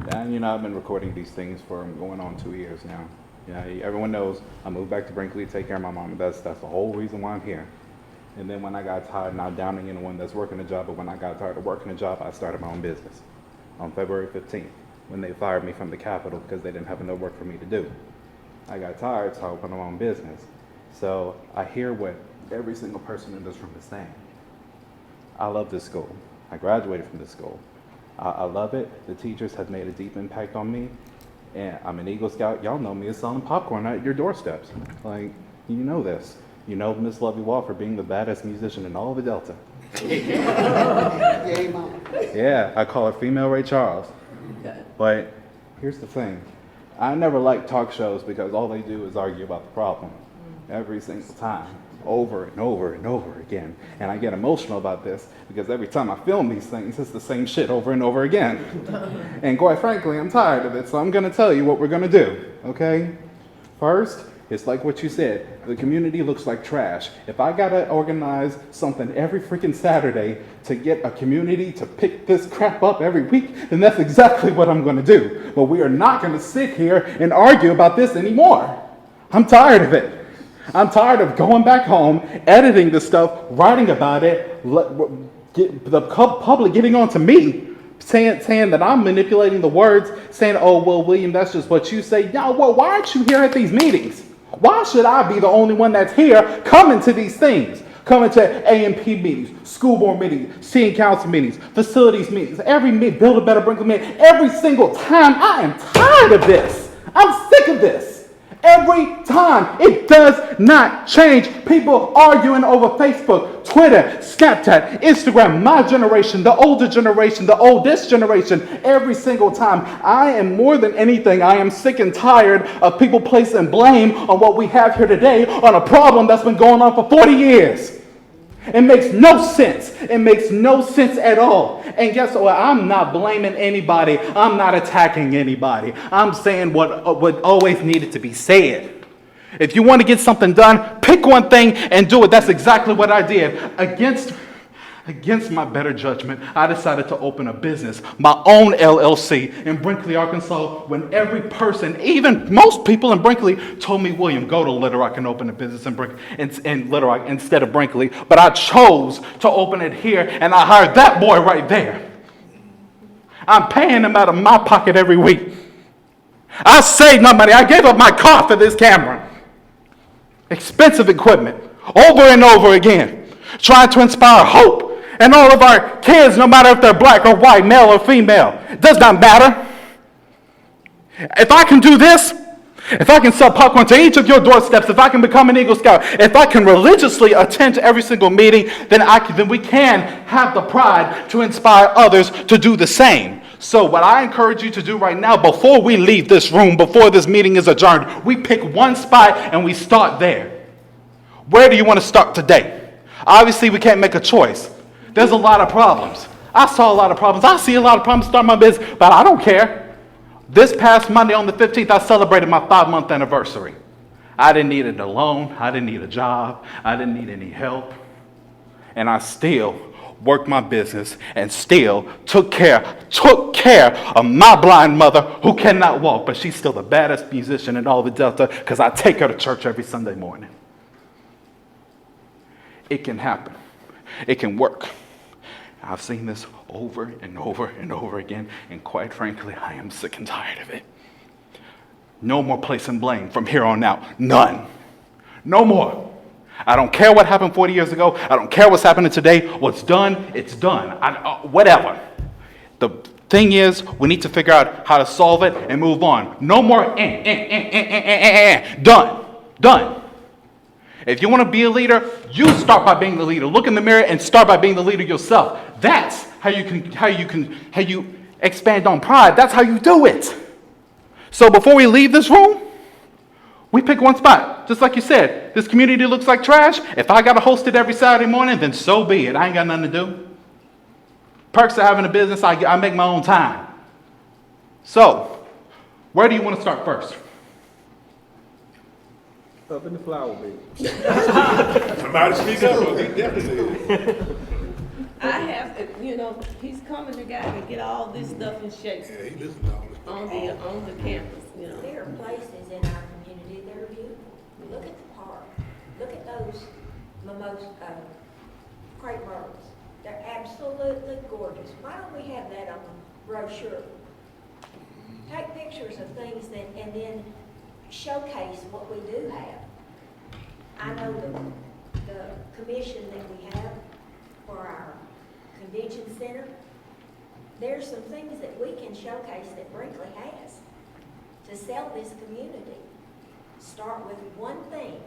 And you know, I've been recording these things for going on 2 years now. Yeah, everyone knows I moved back to Brinkley to take care of my mom, and that's the whole reason why I'm here. And then when I got tired, not downing anyone that's working a job, but when I got tired of working a job, I started my own business on February 15th when they fired me from the Capitol because they didn't have enough work for me to do. I got tired, so I opened my own business. So I hear what every single person in this room is saying. I love this school. I graduated from this school. I love it. The teachers have made a deep impact on me. And I'm an Eagle Scout. Y'all know me as selling popcorn at your doorsteps. Like, you know this. You know Miss Lovey Wall for being the baddest musician in all of the Delta. Yay, Mom. Yeah, I call her Female Ray Charles. But here's the thing. I never liked talk shows because all they do is argue about the problem every single time, over and over and over again. And I get emotional about this because every time I film these things, it's the same shit over and over again. And quite frankly, I'm tired of it, so I'm gonna tell you what we're gonna do, okay? First, it's like what you said, the community looks like trash. If I gotta organize something every freaking Saturday to get a community to pick this crap up every week, then that's exactly what I'm gonna do. But we are not gonna sit here and argue about this anymore. I'm tired of it. I'm tired of going back home, editing this stuff, writing about it, get the public getting on to me, saying that I'm manipulating the words, saying, oh, well, William, that's just what you say. Yeah, well, why aren't you here at these meetings? Why should I be the only one that's here coming to these things? Coming to AMP meetings, school board meetings, city council meetings, facilities meetings, every meeting, Build a Better Brinkley meeting, every single time. I am tired of this. I'm sick of this. Every time. It does not change. People arguing over Facebook, Twitter, Snapchat, Instagram, my generation, the older generation, the oldest generation, every single time. I am more than anything, I am sick and tired of people placing blame on what we have here today on a problem that's been going on for 40 years. It makes no sense. It makes no sense at all. And guess what? I'm not blaming anybody. I'm not attacking anybody. I'm saying what always needed to be said. If you want to get something done, pick one thing and do it. That's exactly what I did. Against my better judgment, I decided to open a business, my own LLC in Brinkley, Arkansas, when every person, even most people in Brinkley, told me, William, go to Little Rock and open a business in Little Rock instead of Brinkley. But I chose to open it here, and I hired that boy right there. I'm paying him out of my pocket every week. I saved my money. I gave up my car for this camera. Expensive equipment, over and over again, trying to inspire hope. And all of our kids, no matter if they're black or white, male or female, it does not matter. If I can do this, if I can sell popcorn to each of your doorsteps, if I can become an Eagle Scout, if I can religiously attend to every single meeting, then we can have the pride to inspire others to do the same. So what I encourage you to do right now, before we leave this room, before this meeting is adjourned, we pick one spot and we start there. Where do you want to start today? Obviously, we can't make a choice. There's a lot of problems. I saw a lot of problems. I see a lot of problems starting my business, but I don't care. This past Monday on the 15th, I celebrated my 5-month anniversary. I didn't need a loan. I didn't need a job. I didn't need any help. And I still worked my business and still took care of my blind mother who cannot walk, but she's still the baddest musician in all the Delta because I take her to church every Sunday morning. It can happen. It can work. I've seen this over and over and over again, and quite frankly, I am sick and tired of it. No more placing blame from here on out. None. No more. I don't care what happened 40 years ago. I don't care what's happening today. What's done, it's done. Whatever. The thing is, we need to figure out how to solve it and move on. No more Done. Done. If you want to be a leader, you start by being the leader. Look in the mirror and start by being the leader yourself. That's how you expand on pride. That's how you do it. So before we leave this room, we pick one spot. Just like you said, this community looks like trash. If I got to host it every Saturday morning, then so be it. I ain't got nothing to do. Perks of having a business, I make my own time. So, where do you want to start first? Up in the flower bed. Somebody speak up, he definitely did. I have, you know, he's coming to guy to get all this stuff in shape Yeah, he listened to all this stuff. on the campus, you know. There are places in our community that are beautiful. Look at the park. Look at those crepe myrtles. They're absolutely gorgeous. Why don't we have that on the brochure? Take pictures of things that, and then showcase what we do have. I know the commission that we have for our convention center, there's some things that we can showcase that Brinkley has to sell this community. Start with one thing.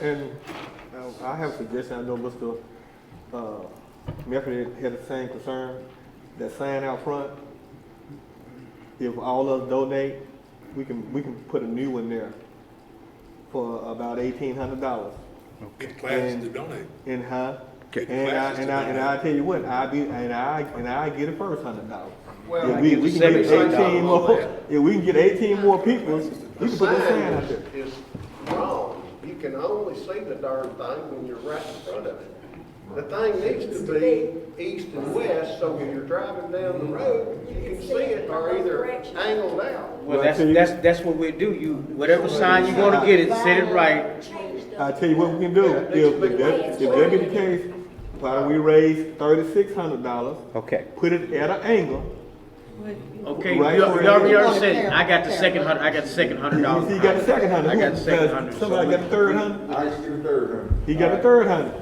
And I have a suggestion. I know Mr. Mefford had the same concern. That sign out front, if all of us donate, we can put a new one there for about $1,800. Get the classes to donate. And huh? Get the And classes to donate. I tell you what, I get it first $100. Well, If we can get 18 more, if we can get 18 more people, we The can put that sign sign out there. is wrong. You can only see the darn thing when you're right in front of it. The thing needs to be east and west, so when you're driving down the road, you can see it or either angled out. Well, that's what we do. You, whatever sign you wanna get it, set it right. I tell you what we can do, if that be the case, why don't we raise $3,600? Okay. Put it at an angle. Okay, Right. you already said, I got the second $100. You see, you got the second $100. I got the second $100. Somebody got the third $100? I just get the third, huh? He got the third $100.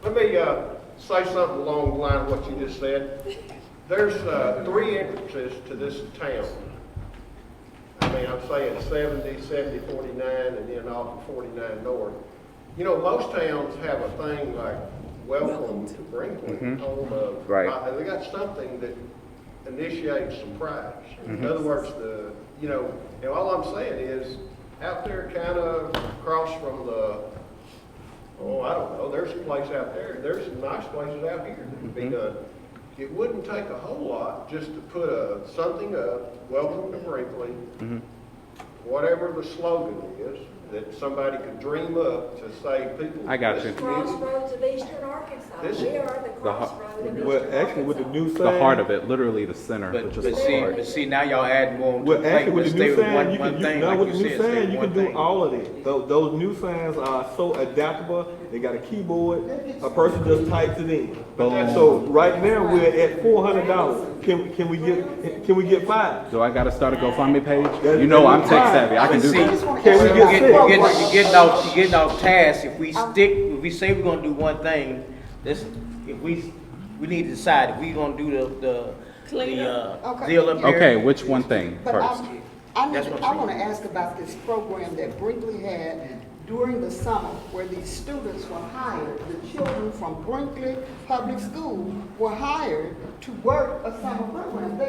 Let me say something along the line of what you just said. There's 3 entrances to this town. I mean, I'm saying 70, 70, 49, and then off of 49 north. You know, most towns have a thing like welcome to Brinkley on the, Right. they got something that initiates surprise. In other words, you know, and all I'm saying is out there kind of across from the, I don't know, there's a place out there, there's some nice places out here that could be done. It wouldn't take a whole lot just to put something up, welcome to Brinkley, whatever the slogan is, that somebody could dream up to say people. I got you. Crossroads of Eastern Arkansas. This- We are the crossroad of Eastern Well, Arkansas. actually, with the new sign. The heart of it, literally the center, But, which is but the see, heart. but see, now y'all add more to Well, the actually, plate. with Let's the new stay with sign, one you thing, can, like with you the new said, stay sign, with you one can do thing. all of it. Those new signs are so adaptable. They got a keyboard. A person just types it in. Boom. So right now we're at $400. Can we get 5? Do I gotta start a GoFundMe page? That- You know I'm that's tech fine. savvy, I can do See, that. Can we get 6? You're getting off task. If we say we're gonna do one thing, we need to decide if we gonna do the Olympic. Okay, which one thing But first? That's what I I'm want to ask about this program that Brinkley had during the summer where these students were hired. The children from Brinkley Public School were hired to work a summer program.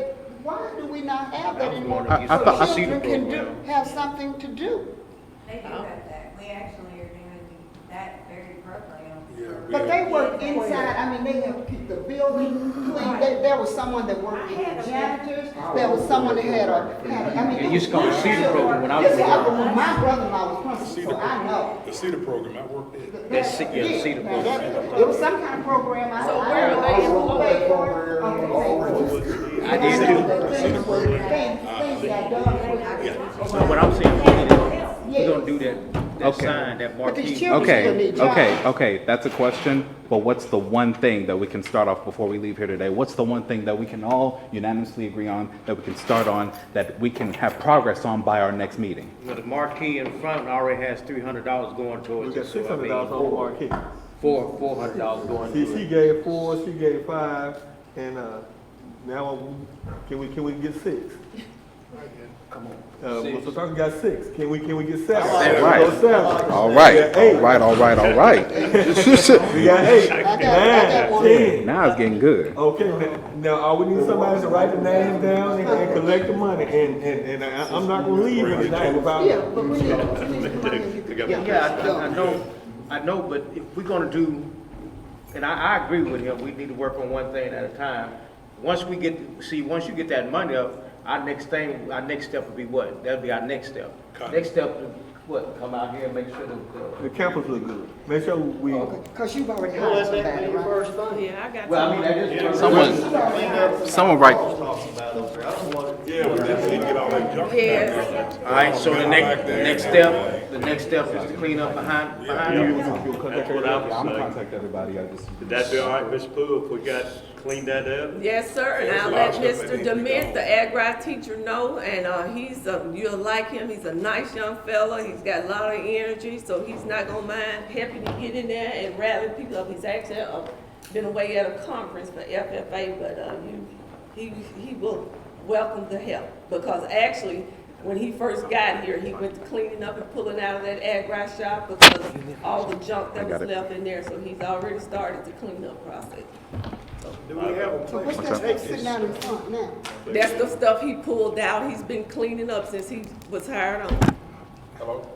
Why do we not have that anymore? I So thought- children can have something to do. They do have that. We actually are doing that very program. But they work inside, I mean, they have keep the building clean. There was someone that worked with the janitors, there was someone that had I mean. You used to come to see the program when I was This growing happened up. when my brother-in-law was principal, so I know. The CETA program, I worked there. That's see the Now, program. it was some kind of program. So where are they Paid for it. Okay. I did too. Things got done. So what I'm saying, we're gonna do that Okay. sign, that But these marquee. children still need jobs. Okay, that's a question, but what's the one thing that we can start off before we leave here today? What's the one thing that we can all unanimously agree on, that we can start on, that we can have progress on by our next meeting? Well, the marquee in front already has $300 going We towards got it. So I $600 on the mean, marquee. $400 going She to it. gave 4, she gave 5, and now can we get 6? Come on. Mr. Tucker got 6. Can we get 7? All right. Go 7. All right, We got 8. all right. We got 8, 9, 10. Now it's getting good. Okay, now all we need somebody to write the names down and collect the money, and I'm not gonna leave here tonight without. Yeah, but we need the money. Yeah, I know, but if we're gonna do and I agree with him, we need to work on one thing at a time. Once you get that money up, our next step would be what? That'll be our next step. Next step is what? Come out here and make sure that The campus look good. Make sure we, Cause you've already Well, hired let that somebody, be your right? first thing. Yeah, I got well, I mean, that is. Someone write. Talking about up there. I don't want it. Yeah, but then we get all that junk. Yes. All right, so the next step is to clean up behind you'll contact That's what I everybody. was I'm gonna saying. contact everybody, I just. Would that be all right, Ms. Poole, if we got cleaned that up? Yes, sir, and I'll let Mr. Dement, the ag teacher, know, and you'll like him, he's a nice young fella, he's got a lot of energy, so he's not gonna mind helping you get in there and rally people up. He's actually been away at a conference for FFA, but he will welcome the help, because actually, when he first got here, he went to cleaning up and pulling out of that ag shop because of all the junk that was left in there, so he's already started the cleanup process. Do we have a So place what's to that take sitting this? out in front now? That's the stuff he pulled out, he's been cleaning up since he was hired on. Hello?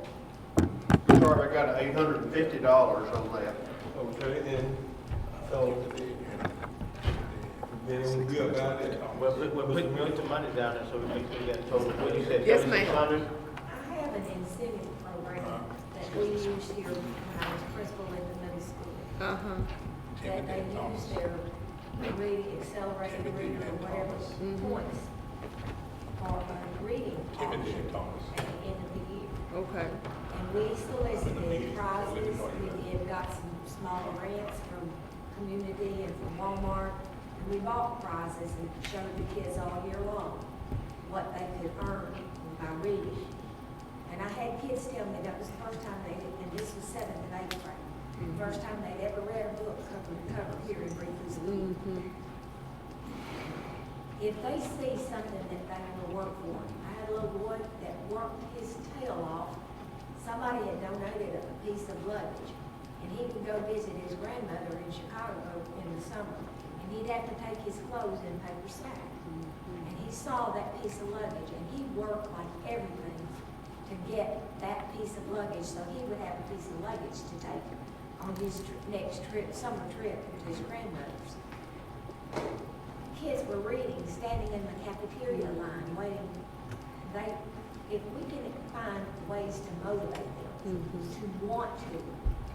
Sorry, I got $850 on that. Okay, and so, then we about it. Well, put the money down there so we make sure we got total, what you said, Yes, ma'am. 7,600? I have an incentive program that we use here when I was principal in the middle school. That they use their reading, accelerated reading, or whatever points for a reading auction at the end of the year. Okay. And we solicited prizes, we got some small grants from community and from Walmart, and we bought prizes and showed the kids all year long what they could earn by reading. And I had kids tell me that was the first time they did, and this was 7th and 8th grade, the first time they'd ever read a book cover to cover here in Brinkley School. If they see something that they want to work for, I had a little boy that worked his tail off. Somebody had donated a piece of luggage, and he would go visit his grandmother in Chicago in the summer, and he'd have to take his clothes in a paper sack. And he saw that piece of luggage, and he worked like everything to get that piece of luggage, so he would have a piece of luggage to take on his next trip, summer trip to his grandmother's. Kids were reading, standing in the cafeteria line, waiting. If we can find ways to motivate them to want to,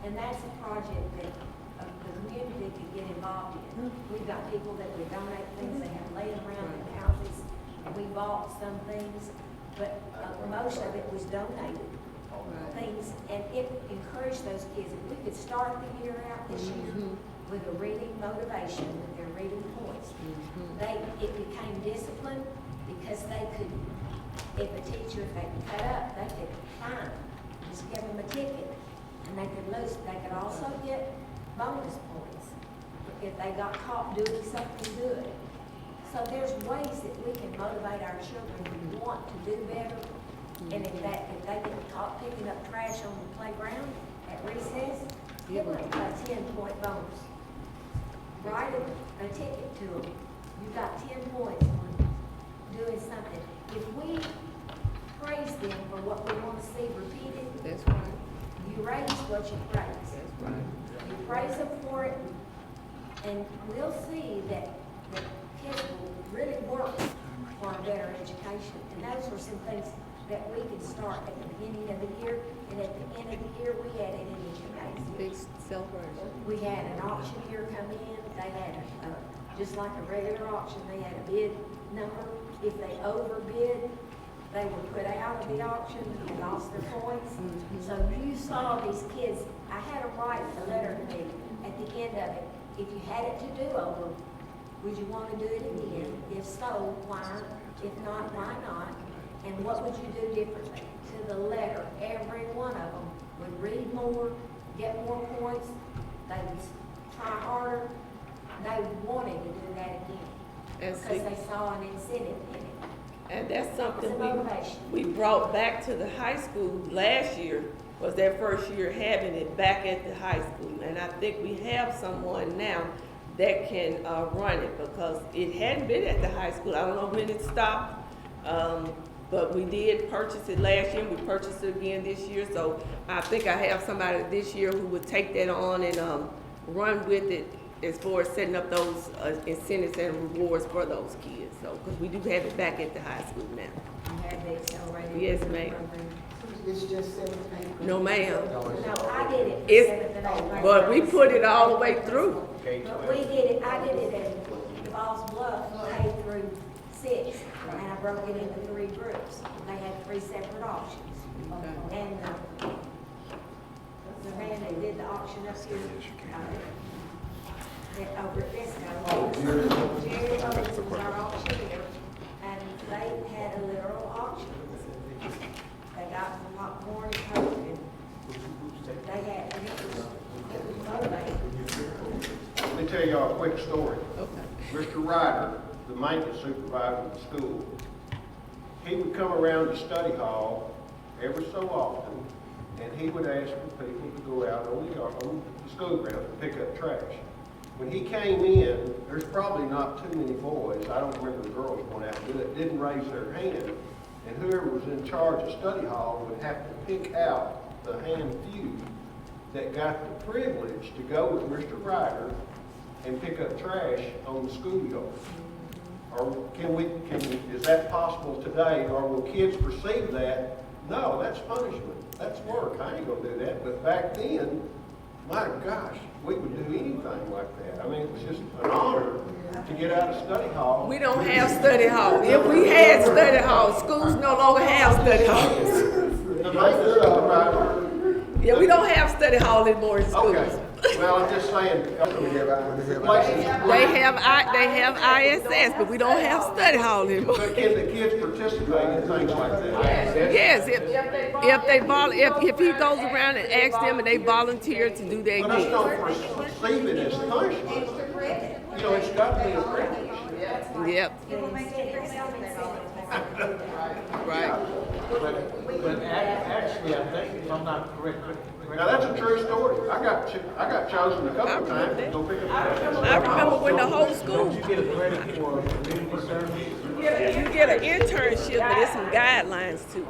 and that's a project that the community could get involved in. We've got people that would donate things they have laying around in houses, and we bought some things, but most of it was donated things, and it encouraged those kids. If we could start the year out this year with a reading motivation, with their reading points, it became discipline, because they could, if a teacher, if they could cut up, they could fine, just give them a ticket, and they could lose. They could also get bonus points if they got caught doing something good. So there's ways that we can motivate our children who want to do better. And if they get caught picking up trash on the playground at recess, give them a 10-point bonus. Write a ticket to them. You got 10 points on doing something. If we praise them for what we want to see repeated, That's right. you raise what you praise. That's right. You praise them for it, and we'll see that kids will really work for a better education. And those were some things that we could start at the beginning of the year, and at the end of the year, we added in education. Big celebration. We had an auctioneer come in, they had, just like a regular auction, they had a bid number. If they overbid, they were put out of the auction and lost their points. So you saw these kids, I had them write a letter to me at the end of it. If you had it to do over, would you want to do it again? If so, why? If not, why not? And what would you do differently? To the letter, every one of them would read more, get more points, they would try harder, they wanted to do that again. And Because see- they saw an incentive in it. And that's something It's a motivation. we brought back to the high school last year, was their first year having it back at the high school. And I think we have someone now that can run it, because it hadn't been at the high school. I don't know when it stopped, but we did purchase it last year, and we purchased it again this year. So I think I have somebody this year who would take that on and run with it as far as setting up those incentives and rewards for those kids. So, because we do have it back at the high school now. You have the accelerated. Yes, ma'am. program. It's just 17. No, ma'am. No, I did it. It's, 7th and 8th grade. but we put it all the way through. But we did it, I did it at Falls Bluff, K through 6, and I broke it into 3 groups. They had 3 separate auctions. And the man that did the auction up here, that over at Fisco, Jerry Owens was our auctioneer, and they had a literal auction. They got some popcorn and coke, and they had, and it was motivating. Let me tell y'all a quick story. Okay. Mr. Ryder, the maintenance supervisor of the school, he would come around the study hall every so often, and he would ask for people to go out on the school grounds and pick up trash. When he came in, there's probably not too many boys, I don't remember the girls going out to do it, didn't raise their hand, and whoever was in charge of study hall would have to pick out the hand few that got the privilege to go with Mr. Ryder and pick up trash on the schoolyard. Or is that possible today, or will kids perceive that? No, that's punishment, that's work, I ain't gonna do that. But back then, my gosh, we would do anything like that. I mean, it was just an honor to get out of study hall. We don't have study hall. If we had study hall, schools no longer have study halls. The maintenance supervisor. Yeah, we don't have study hall anymore in schools. Okay, well, I'm just saying, They have ISS, but we don't have study hall anymore. but can the kids participate in things like that? Yes, if he goes around and asks them and they volunteer to do their But I gigs. don't perceive it as punishment. You know, it's got to be a privilege. Yep, It will make it right. But actually, I think, if I'm not correct. Now, that's a true story. I got chosen a couple of times to go pick up trash. I remember when the whole school, Don't you get a credit for community service? you get an internship, but there's some guidelines too.